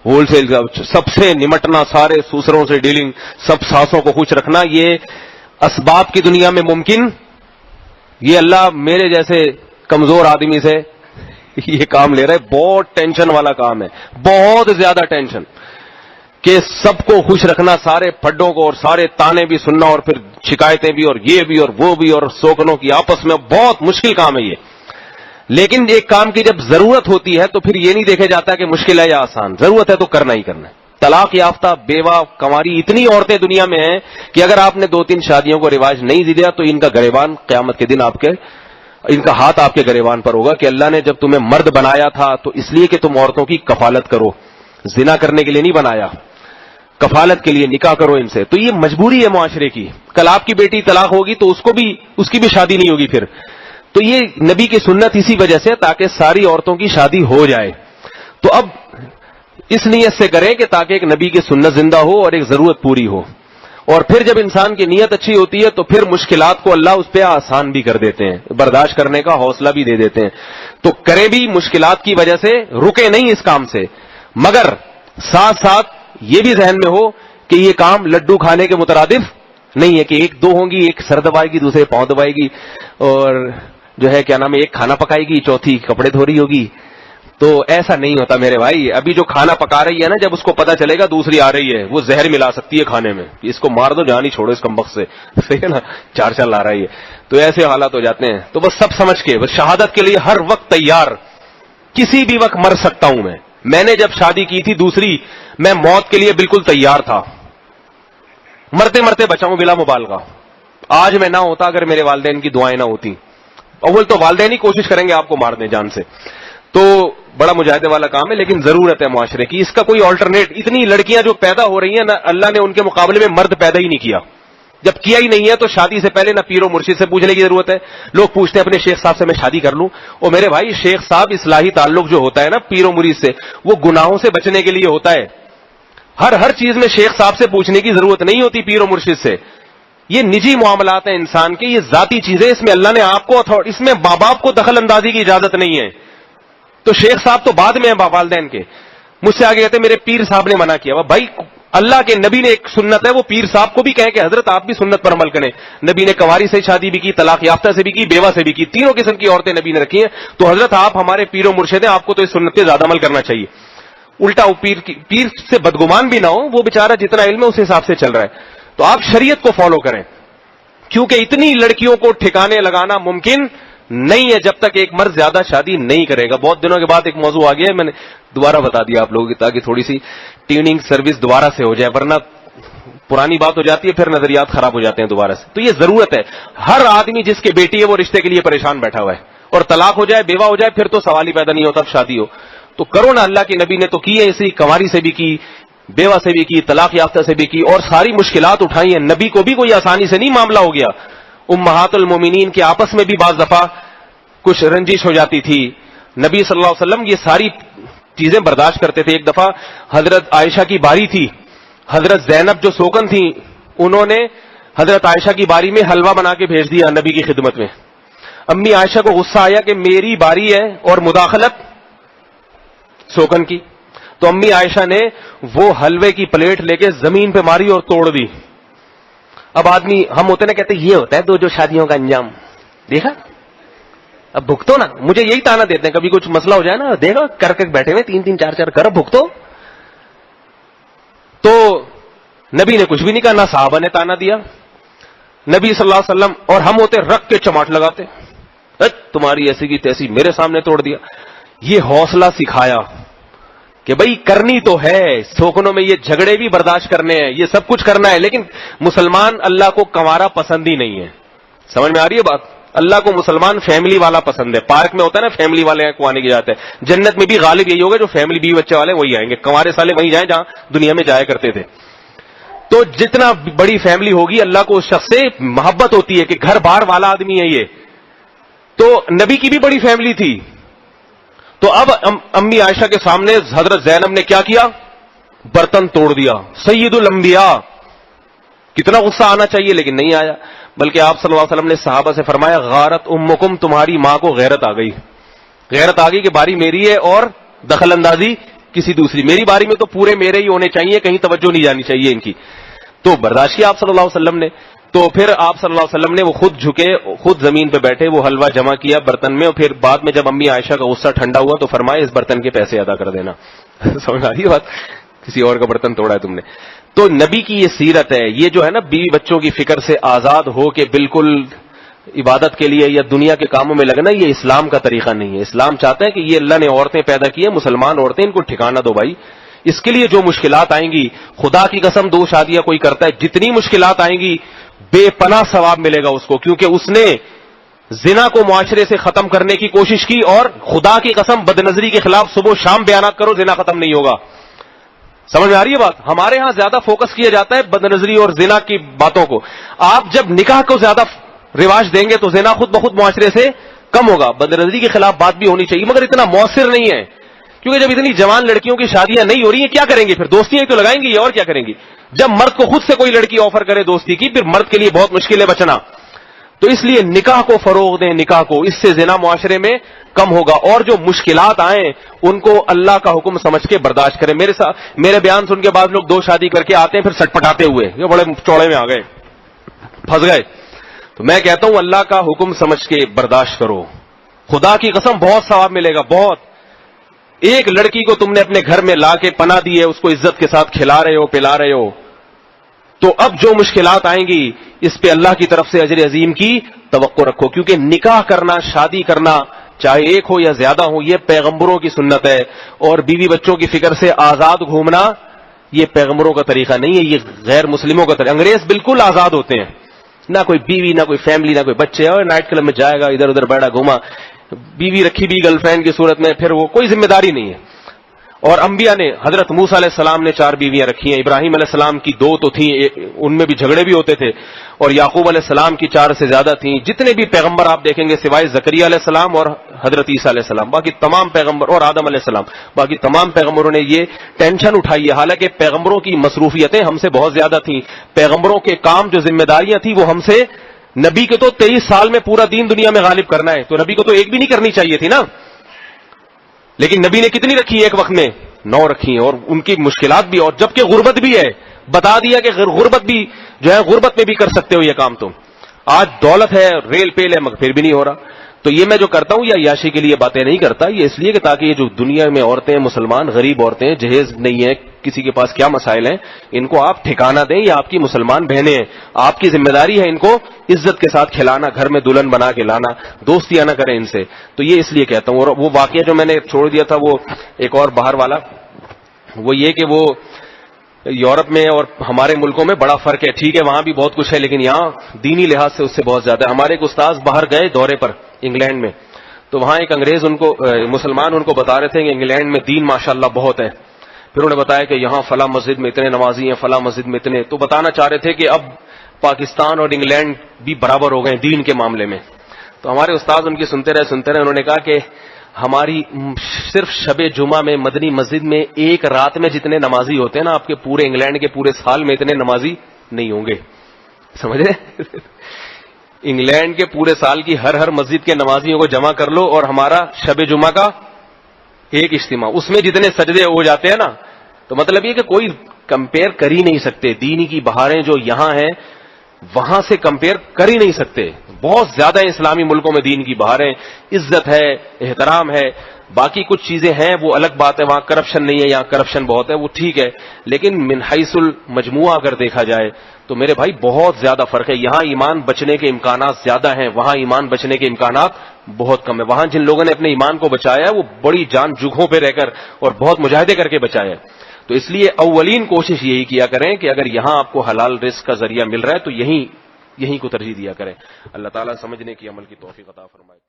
ہول سیل سب سے نمٹنا, سارے سسروں سے ڈیلنگ, سب ساسوں کو خوش رکھنا, یہ اسباب کی دنیا میں ممکن, یہ اللہ میرے جیسے کمزور آدمی سے یہ کام لے رہا ہے. بہت ٹینشن والا کام ہے, بہت زیادہ ٹینشن, کہ سب کو خوش رکھنا, سارے پھڈوں کو, اور سارے تانے بھی سننا, اور پھر شکایتیں بھی, اور یہ بھی اور وہ بھی, اور سوکنوں کی آپس میں. بہت مشکل کام ہے یہ. لیکن ایک کام کی جب ضرورت ہوتی ہے تو پھر یہ نہیں دیکھا جاتا کہ مشکل ہے یا آسان, ضرورت ہے تو کرنا ہی کرنا ہے. طلاق یافتہ, بیوہ, کنواری اتنی عورتیں دنیا میں ہیں کہ اگر آپ نے 2-3 شادیوں کو رواج نہیں دیا تو ان کا گریبان قیامت کے دن ان کا ہاتھ آپ کے گریبان پر ہوگا کہ اللہ نے جب تمہیں مرد بنایا تھا تو اس لیے کہ تم عورتوں کی کفالت کرو, زنا کرنے کے لیے نہیں بنایا, کفالت کے لیے نکاح کرو ان سے. تو یہ مجبوری ہے معاشرے کی. کل آپ کی بیٹی طلاق ہوگی تو اس کی بھی شادی نہیں ہوگی پھر. تو یہ نبی کی سنت اسی وجہ سے, تاکہ ساری عورتوں کی شادی ہو جائے. تو اب اس نیت سے کریں کہ تاکہ ایک نبی کی سنت زندہ ہو اور ایک ضرورت پوری ہو. اور پھر جب انسان کی نیت اچھی ہوتی ہے تو پھر مشکلات کو اللہ اس پہ آسان بھی کر دیتے ہیں, برداشت کرنے کا حوصلہ بھی دے دیتے ہیں. تو کریں بھی مشکلات کی وجہ سے, رکے نہیں اس کام سے, مگر ساتھ ساتھ یہ بھی ذہن میں ہو کہ یہ کام لڈو کھانے کے مترادف نہیں ہے کہ 1-2 ہوں گی, ایک سر دبائے گی, دوسرے پاؤں دبائے گی, اور جو ہے کیا نام ہے, ایک کھانا پکائے گی, چوتھی کپڑے دھو رہی ہوگی. تو ایسا نہیں ہوتا میرے بھائی. ابھی جو کھانا پکا رہی ہے نا, جب اس کو پتا چلے گا دوسری آ رہی ہے, وہ زہر ملا سکتی ہے کھانے میں, اس کو مار دو, جان ہی چھوڑو اس کمبخت سے, صحیح ہے نا, 4 آ رہی ہے. تو ایسے حالات ہو جاتے ہیں. تو بس سب سمجھ کے, بس شہادت کے لیے ہر وقت تیار, کسی بھی وقت مر سکتا ہوں میں نے جب شادی کی تھی دوسری, میں موت کے لیے بالکل تیار تھا, مرتے مرتے بچاؤں بلا مبالغہ. آج میں نہ ہوتا اگر میرے والدین کی دعائیں نہ ہوتی. اول تو والدین ہی کوشش کریں گے آپ کو مار دیں جان سے, تو بڑا مجاہدے والا کام ہے, لیکن ضرورت ہے معاشرے کی, اس کا کوئی آلٹرنیٹ. اتنی لڑکیاں جو پیدا ہو رہی ہیں نا, اللہ نے ان کے مقابلے میں مرد پیدا ہی نہیں کیا. جب کیا ہی نہیں ہے تو شادی سے پہلے نہ پیر و مرشد سے پوچھنے کی ضرورت ہے. لوگ پوچھتے ہیں اپنے شیخ صاحب سے میں شادی کر لوں, اور میرے بھائی شیخ صاحب اصلاحی تعلق جو ہوتا ہے نا پیر و مرید سے, وہ گناہوں سے بچنے کے لیے ہوتا ہے. ہر چیز میں شیخ صاحب سے پوچھنے کی ضرورت نہیں ہوتی پیر و مرشد سے. یہ نجی معاملات ہیں انسان کے, یہ ذاتی چیزیں, اس میں اللہ نے آپ کو, اس میں ماں باپ کو دخل اندازی کی اجازت نہیں ہے. تو شیخ صاحب تو بعد میں ہیں والدین کے. مجھ سے آگے کہتے میرے پیر صاحب نے منع کیا. بھائی اللہ کے نبی نے ایک سنت ہے, وہ پیر صاحب کو بھی کہے کہ حضرت آپ بھی سنت پر عمل کریں. نبی نے کنواری سے شادی بھی کی, طلاق یافتہ سے بھی کی, بیوہ سے بھی کی, تینوں قسم کی عورتیں نبی نے رکھی ہیں. تو حضرت آپ ہمارے پیر و مرشد ہیں, آپ کو تو اس سنت پہ زیادہ عمل کرنا چاہیے. الٹا وہ پیر سے بدگمان بھی نہ ہو, وہ بیچارہ جتنا علم ہے اس حساب سے چل رہا ہے. تو آپ شریعت کو فالو کریں, کیونکہ اتنی لڑکیوں کو ٹھکانے لگانا ممکن نہیں ہے جب تک ایک مرد زیادہ شادی نہیں کرے گا. بہت دنوں کے بعد ایک موضوع آ گیا ہے, میں نے دوبارہ بتا دیا آپ لوگوں کی, تاکہ تھوڑی سی ٹیوننگ سروس دوبارہ سے ہو جائے, ورنہ پرانی بات ہو جاتی ہے, پھر نظریات خراب ہو جاتے ہیں دوبارہ سے. تو یہ ضرورت ہے. ہر آدمی جس کے بیٹی ہے وہ رشتے کے لیے پریشان بیٹھا ہوا ہے, اور طلاق ہو جائے, بیوہ ہو جائے, پھر تو سوال ہی پیدا نہیں ہوتا اب شادی ہو. تو کرو نا, اللہ کے نبی نے تو کی ہے, اسی کنواری سے بھی کی, بیوہ سے بھی کی, طلاق یافتہ سے بھی کی, اور ساری مشکلات اٹھائی ہیں. نبی کو بھی کوئی آسانی سے نہیں معاملہ ہو گیا. امہات المومنین کے آپس میں بھی بعض دفعہ کچھ رنجش ہو جاتی تھی. نبی صلی اللہ علیہ وسلم یہ ساری چیزیں برداشت کرتے تھے. ایک دفعہ حضرت عائشہ کی باری تھی, حضرت زینب جو سوکن تھی, انہوں نے حضرت عائشہ کی باری میں حلوہ بنا کے بھیج دیا نبی کی خدمت میں. امی عائشہ کو غصہ آیا کہ میری باری ہے اور مداخلت سوکن کی. تو امی عائشہ نے وہ حلوے کی پلیٹ لے کے زمین پہ ماری اور توڑ دی. اب آدمی ہم ہوتے نا, کہتے یہ ہوتا ہے دو شادیوں کا انجام, دیکھا اب بھگتو نا. مجھے یہی تانا دیتے ہیں کبھی کچھ مسئلہ ہو جائے نا, دیکھو کر کے بیٹھے ہوئے 3-3 4-4 کر بھگتو. تو نبی نے کچھ بھی نہیں کہا, نہ صحابہ نے تانا دیا. نبی صلی اللہ علیہ وسلم اور ہم ہوتے رکھ کے چماٹ لگاتے, تمہاری ایسی کی تیسی میرے سامنے توڑ دیا. یہ حوصلہ سکھایا کہ بھئی کرنی تو ہے, سوکنوں میں یہ جھگڑے بھی برداشت کرنے ہیں, یہ سب کچھ کرنا ہے, لیکن مسلمان اللہ کو کنوارا پسند ہی نہیں ہے. سمجھ میں آ رہی ہے بات؟ اللہ کو مسلمان فیملی والا پسند ہے. پارک میں ہوتا ہے نا فیملی والے کو آنے کی جاتے ہیں, جنت میں بھی غالب یہی ہوگا جو فیملی بیوی بچے والے وہی آئیں گے, کنوارے سالے وہیں جائیں جہاں دنیا میں جایا کرتے تھے. تو جتنا بڑی فیملی ہوگی اللہ کو اس شخص سے محبت ہوتی ہے کہ گھر بار والا آدمی ہے یہ. تو نبی کی بھی بڑی فیملی تھی. تو اب امی عائشہ کے سامنے حضرت زینب نے کیا کیا؟ برتن توڑ دیا. سید الانبیاء، کتنا غصہ آنا چاہیے لیکن نہیں آیا. بلکہ آپ صلی اللہ علیہ وسلم نے صحابہ سے فرمایا غارت امکم، تمہاری ماں کو غیرت آ گئی. غیرت آ گئی کہ باری میری ہے اور دخل اندازی کسی دوسری. میری باری میں تو پورے میرے ہی ہونے چاہیے، کہیں توجہ نہیں جانی چاہیے ان کی. تو برداشت کیا آپ صلی اللہ علیہ وسلم نے. تو پھر آپ صلی اللہ علیہ وسلم نے وہ خود جھکے، خود زمین پہ بیٹھے، وہ حلوہ جمع کیا برتن میں، اور پھر بعد میں جب امی عائشہ کا غصہ ٹھنڈا ہوا تو فرمایا اس برتن کے پیسے ادا کر دینا. سمجھ آ رہی ہے بات؟ کسی اور کا برتن توڑا ہے تم نے. تو نبی کی یہ سیرت ہے. یہ جو ہے نا بیوی بچوں کی فکر سے آزاد ہو کے بالکل عبادت کے لیے یا دنیا کے کاموں میں لگنا، یہ اسلام کا طریقہ نہیں ہے. اسلام چاہتا ہے کہ یہ اللہ نے عورتیں پیدا کی ہیں، مسلمان عورتیں، ان کو ٹھکانہ دو بھائی. اس کے لیے جو مشکلات آئیں گی، خدا کی قسم 2 شادیاں کوئی کرتا ہے، جتنی مشکلات آئیں گی بے پناہ ثواب ملے گا اس کو، کیونکہ اس نے زنا کو معاشرے سے ختم کرنے کی کوشش کی. اور خدا کی قسم بدنظری کے خلاف صبح و شام بیانات کرو، زنا ختم نہیں ہوگا. سمجھ میں آ رہی ہے بات؟ ہمارے ہاں زیادہ فوکس کیا جاتا ہے بدنظری اور زنا کی باتوں کو. آپ جب نکاح کو زیادہ رواج دیں گے تو زنا خود بخود معاشرے سے کم ہوگا. بدنظری کے خلاف بات بھی ہونی چاہیے، مگر اتنا مؤثر نہیں ہے، کیونکہ جب اتنی جوان لڑکیوں کی شادیاں نہیں ہو رہی ہیں کیا کریں گے؟ پھر دوستیاں ہی تو لگائیں گی، اور کیا کریں گی؟ جب مرد کو خود سے کوئی لڑکی آفر کرے دوستی کی، پھر مرد کے لیے بہت مشکل ہے بچنا. تو اس لیے نکاح کو فروغ دیں، نکاح کو، اس سے زنا معاشرے میں کم ہوگا. اور جو مشکلات آئیں ان کو اللہ کا حکم سمجھ کے برداشت کریں. میرے بیان سن کے بعد لوگ 2 شادی کر کے آتے ہیں پھر سٹپٹاتے ہوئے، یہ بڑے چوڑے میں آ گئے، پھنس گئے. تو میں کہتا ہوں اللہ کا حکم سمجھ کے برداشت کرو. خدا کی قسم بہت ثواب ملے گا، بہت. ایک لڑکی کو تم نے اپنے گھر میں لا کے پناہ دی ہے، اس کو عزت کے ساتھ کھلا رہے ہو، پلا رہے ہو، تو اب جو مشکلات آئیں گی اس پہ اللہ کی طرف سے اجر عظیم کی توقع رکھو. کیونکہ نکاح کرنا، شادی کرنا، چاہے ایک ہو یا زیادہ ہو، یہ پیغمبروں کی سنت ہے. اور بیوی بچوں کی فکر سے آزاد گھومنا یہ پیغمبروں کا طریقہ نہیں ہے، یہ غیر مسلموں کا طریقہ. انگریز بالکل آزاد ہوتے ہیں، نہ کوئی بیوی، نہ کوئی فیملی، نہ کوئی بچے، اور نائٹ کلب میں جائے گا، ادھر ادھر بیٹھا گھوما، بیوی رکھی بھی گرل فرینڈ کی صورت میں، پھر وہ کوئی ذمہ داری نہیں ہے. اور انبیاء نے، حضرت موسیٰ علیہ السلام نے 4 بیویاں رکھی ہیں، ابراہیم علیہ السلام کی 2 تو تھیں، ان میں بھی جھگڑے بھی ہوتے تھے، اور یعقوب علیہ السلام کی 4 سے زیادہ تھیں. جتنے بھی پیغمبر آپ دیکھیں گے سوائے زکریا علیہ السلام اور حضرت عیسیٰ علیہ السلام، باقی تمام پیغمبر، اور آدم علیہ السلام، باقی تمام پیغمبروں نے یہ ٹینشن اٹھائی ہے. حالانکہ پیغمبروں کی مصروفیتیں ہم سے بہت زیادہ تھیں، پیغمبروں کے کام جو ذمہ داریاں تھیں وہ ہم سے. نبی کو تو 23 سال میں پورا دین دنیا میں غالب کرنا ہے، تو نبی کو تو ایک بھی نہیں کرنی چاہیے تھی نا. لیکن نبی نے کتنی رکھی ایک وقت میں؟ 9 رکھی ہیں، اور ان کی مشکلات بھی، اور جبکہ غربت بھی ہے، بتا دیا کہ غربت بھی جو ہے، غربت میں بھی کر سکتے ہو یہ کام تم. آج دولت ہے، ریل پیل ہے، مگر پھر بھی نہیں ہو رہا. تو یہ میں جو کرتا ہوں یہ عیاشی کے لیے باتیں نہیں کرتا، یہ اس لیے کہ تاکہ یہ جو دنیا میں عورتیں، مسلمان غریب عورتیں، جہیز نہیں ہے، کسی کے پاس کیا مسائل ہیں، ان کو آپ ٹھکانہ دیں. یہ آپ کی مسلمان بہنیں ہیں، آپ کی ذمہ داری ہے ان کو عزت کے ساتھ کھلانا، گھر میں دلہن بنا کے لانا، دوستیاں نہ کریں ان سے. تو یہ اس لیے کہتا ہوں. اور وہ واقعہ جو میں نے چھوڑ دیا تھا وہ ایک اور باہر والا، وہ یہ کہ وہ یورپ میں اور ہمارے ملکوں میں بڑا فرق ہے. ٹھیک ہے وہاں بھی بہت کچھ ہے، لیکن یہاں دینی لحاظ سے اس سے بہت زیادہ ہے. ہمارے ایک استاذ باہر گئے دورے پر انگلینڈ میں، تو وہاں ایک انگریز ان کو، مسلمان ان کو بتا رہے تھے کہ انگلینڈ میں دین ماشاءاللہ بہت ہے. پھر انہوں نے بتایا کہ یہاں فلاں مسجد میں اتنے نمازی ہیں، فلاں مسجد میں اتنے. تو بتانا چاہ رہے تھے کہ اب پاکستان اور انگلینڈ بھی برابر ہو گئے دین کے معاملے میں. تو ہمارے استاذ ان کی سنتے رہے، انہوں نے کہا کہ ہماری صرف شب جمعہ میں مدنی مسجد میں ایک رات میں جتنے نمازی ہوتے ہیں نا، آپ کے پورے انگلینڈ کے پورے سال میں اتنے نمازی نہیں ہوں گے. سمجھ رہے؟ انگلینڈ کے پورے سال کی ہر مسجد کے نمازیوں کو جمع کر لو، اور ہمارا شب جمعہ کا ایک اجتماع، اس میں جتنے سجدے ہو جاتے ہیں نا. تو مطلب یہ کہ کوئی کمپیئر کر ہی نہیں سکتے. دینی کی بہاریں جو یہاں ہیں وہاں سے کمپیئر کر ہی نہیں سکتے. بہت زیادہ اسلامی ملکوں میں دین کی بہاریں، عزت ہے، احترام ہے. باقی کچھ چیزیں ہیں وہ الگ بات ہے، وہاں کرپشن نہیں ہے، یہاں کرپشن بہت ہے، وہ ٹھیک ہے. لیکن من حیث المجموعہ اگر دیکھا جائے تو میرے بھائی بہت زیادہ فرق ہے. یہاں ایمان بچنے کے امکانات زیادہ ہیں، وہاں ایمان بچنے کے امکانات بہت کم ہے. وہاں جن لوگوں نے اپنے ایمان کو بچایا ہے وہ بڑی جان جگہوں پہ رہ کر اور بہت مجاہدے کر کے بچایا ہے. تو اس لیے اولین کوشش یہی کیا کریں کہ اگر یہاں آپ کو حلال رزق کا ذریعہ مل رہا ہے تو یہیں کو ترجیح دیا کریں. اللہ تعالیٰ سمجھنے کی، عمل کی توفیق عطا فرمائے.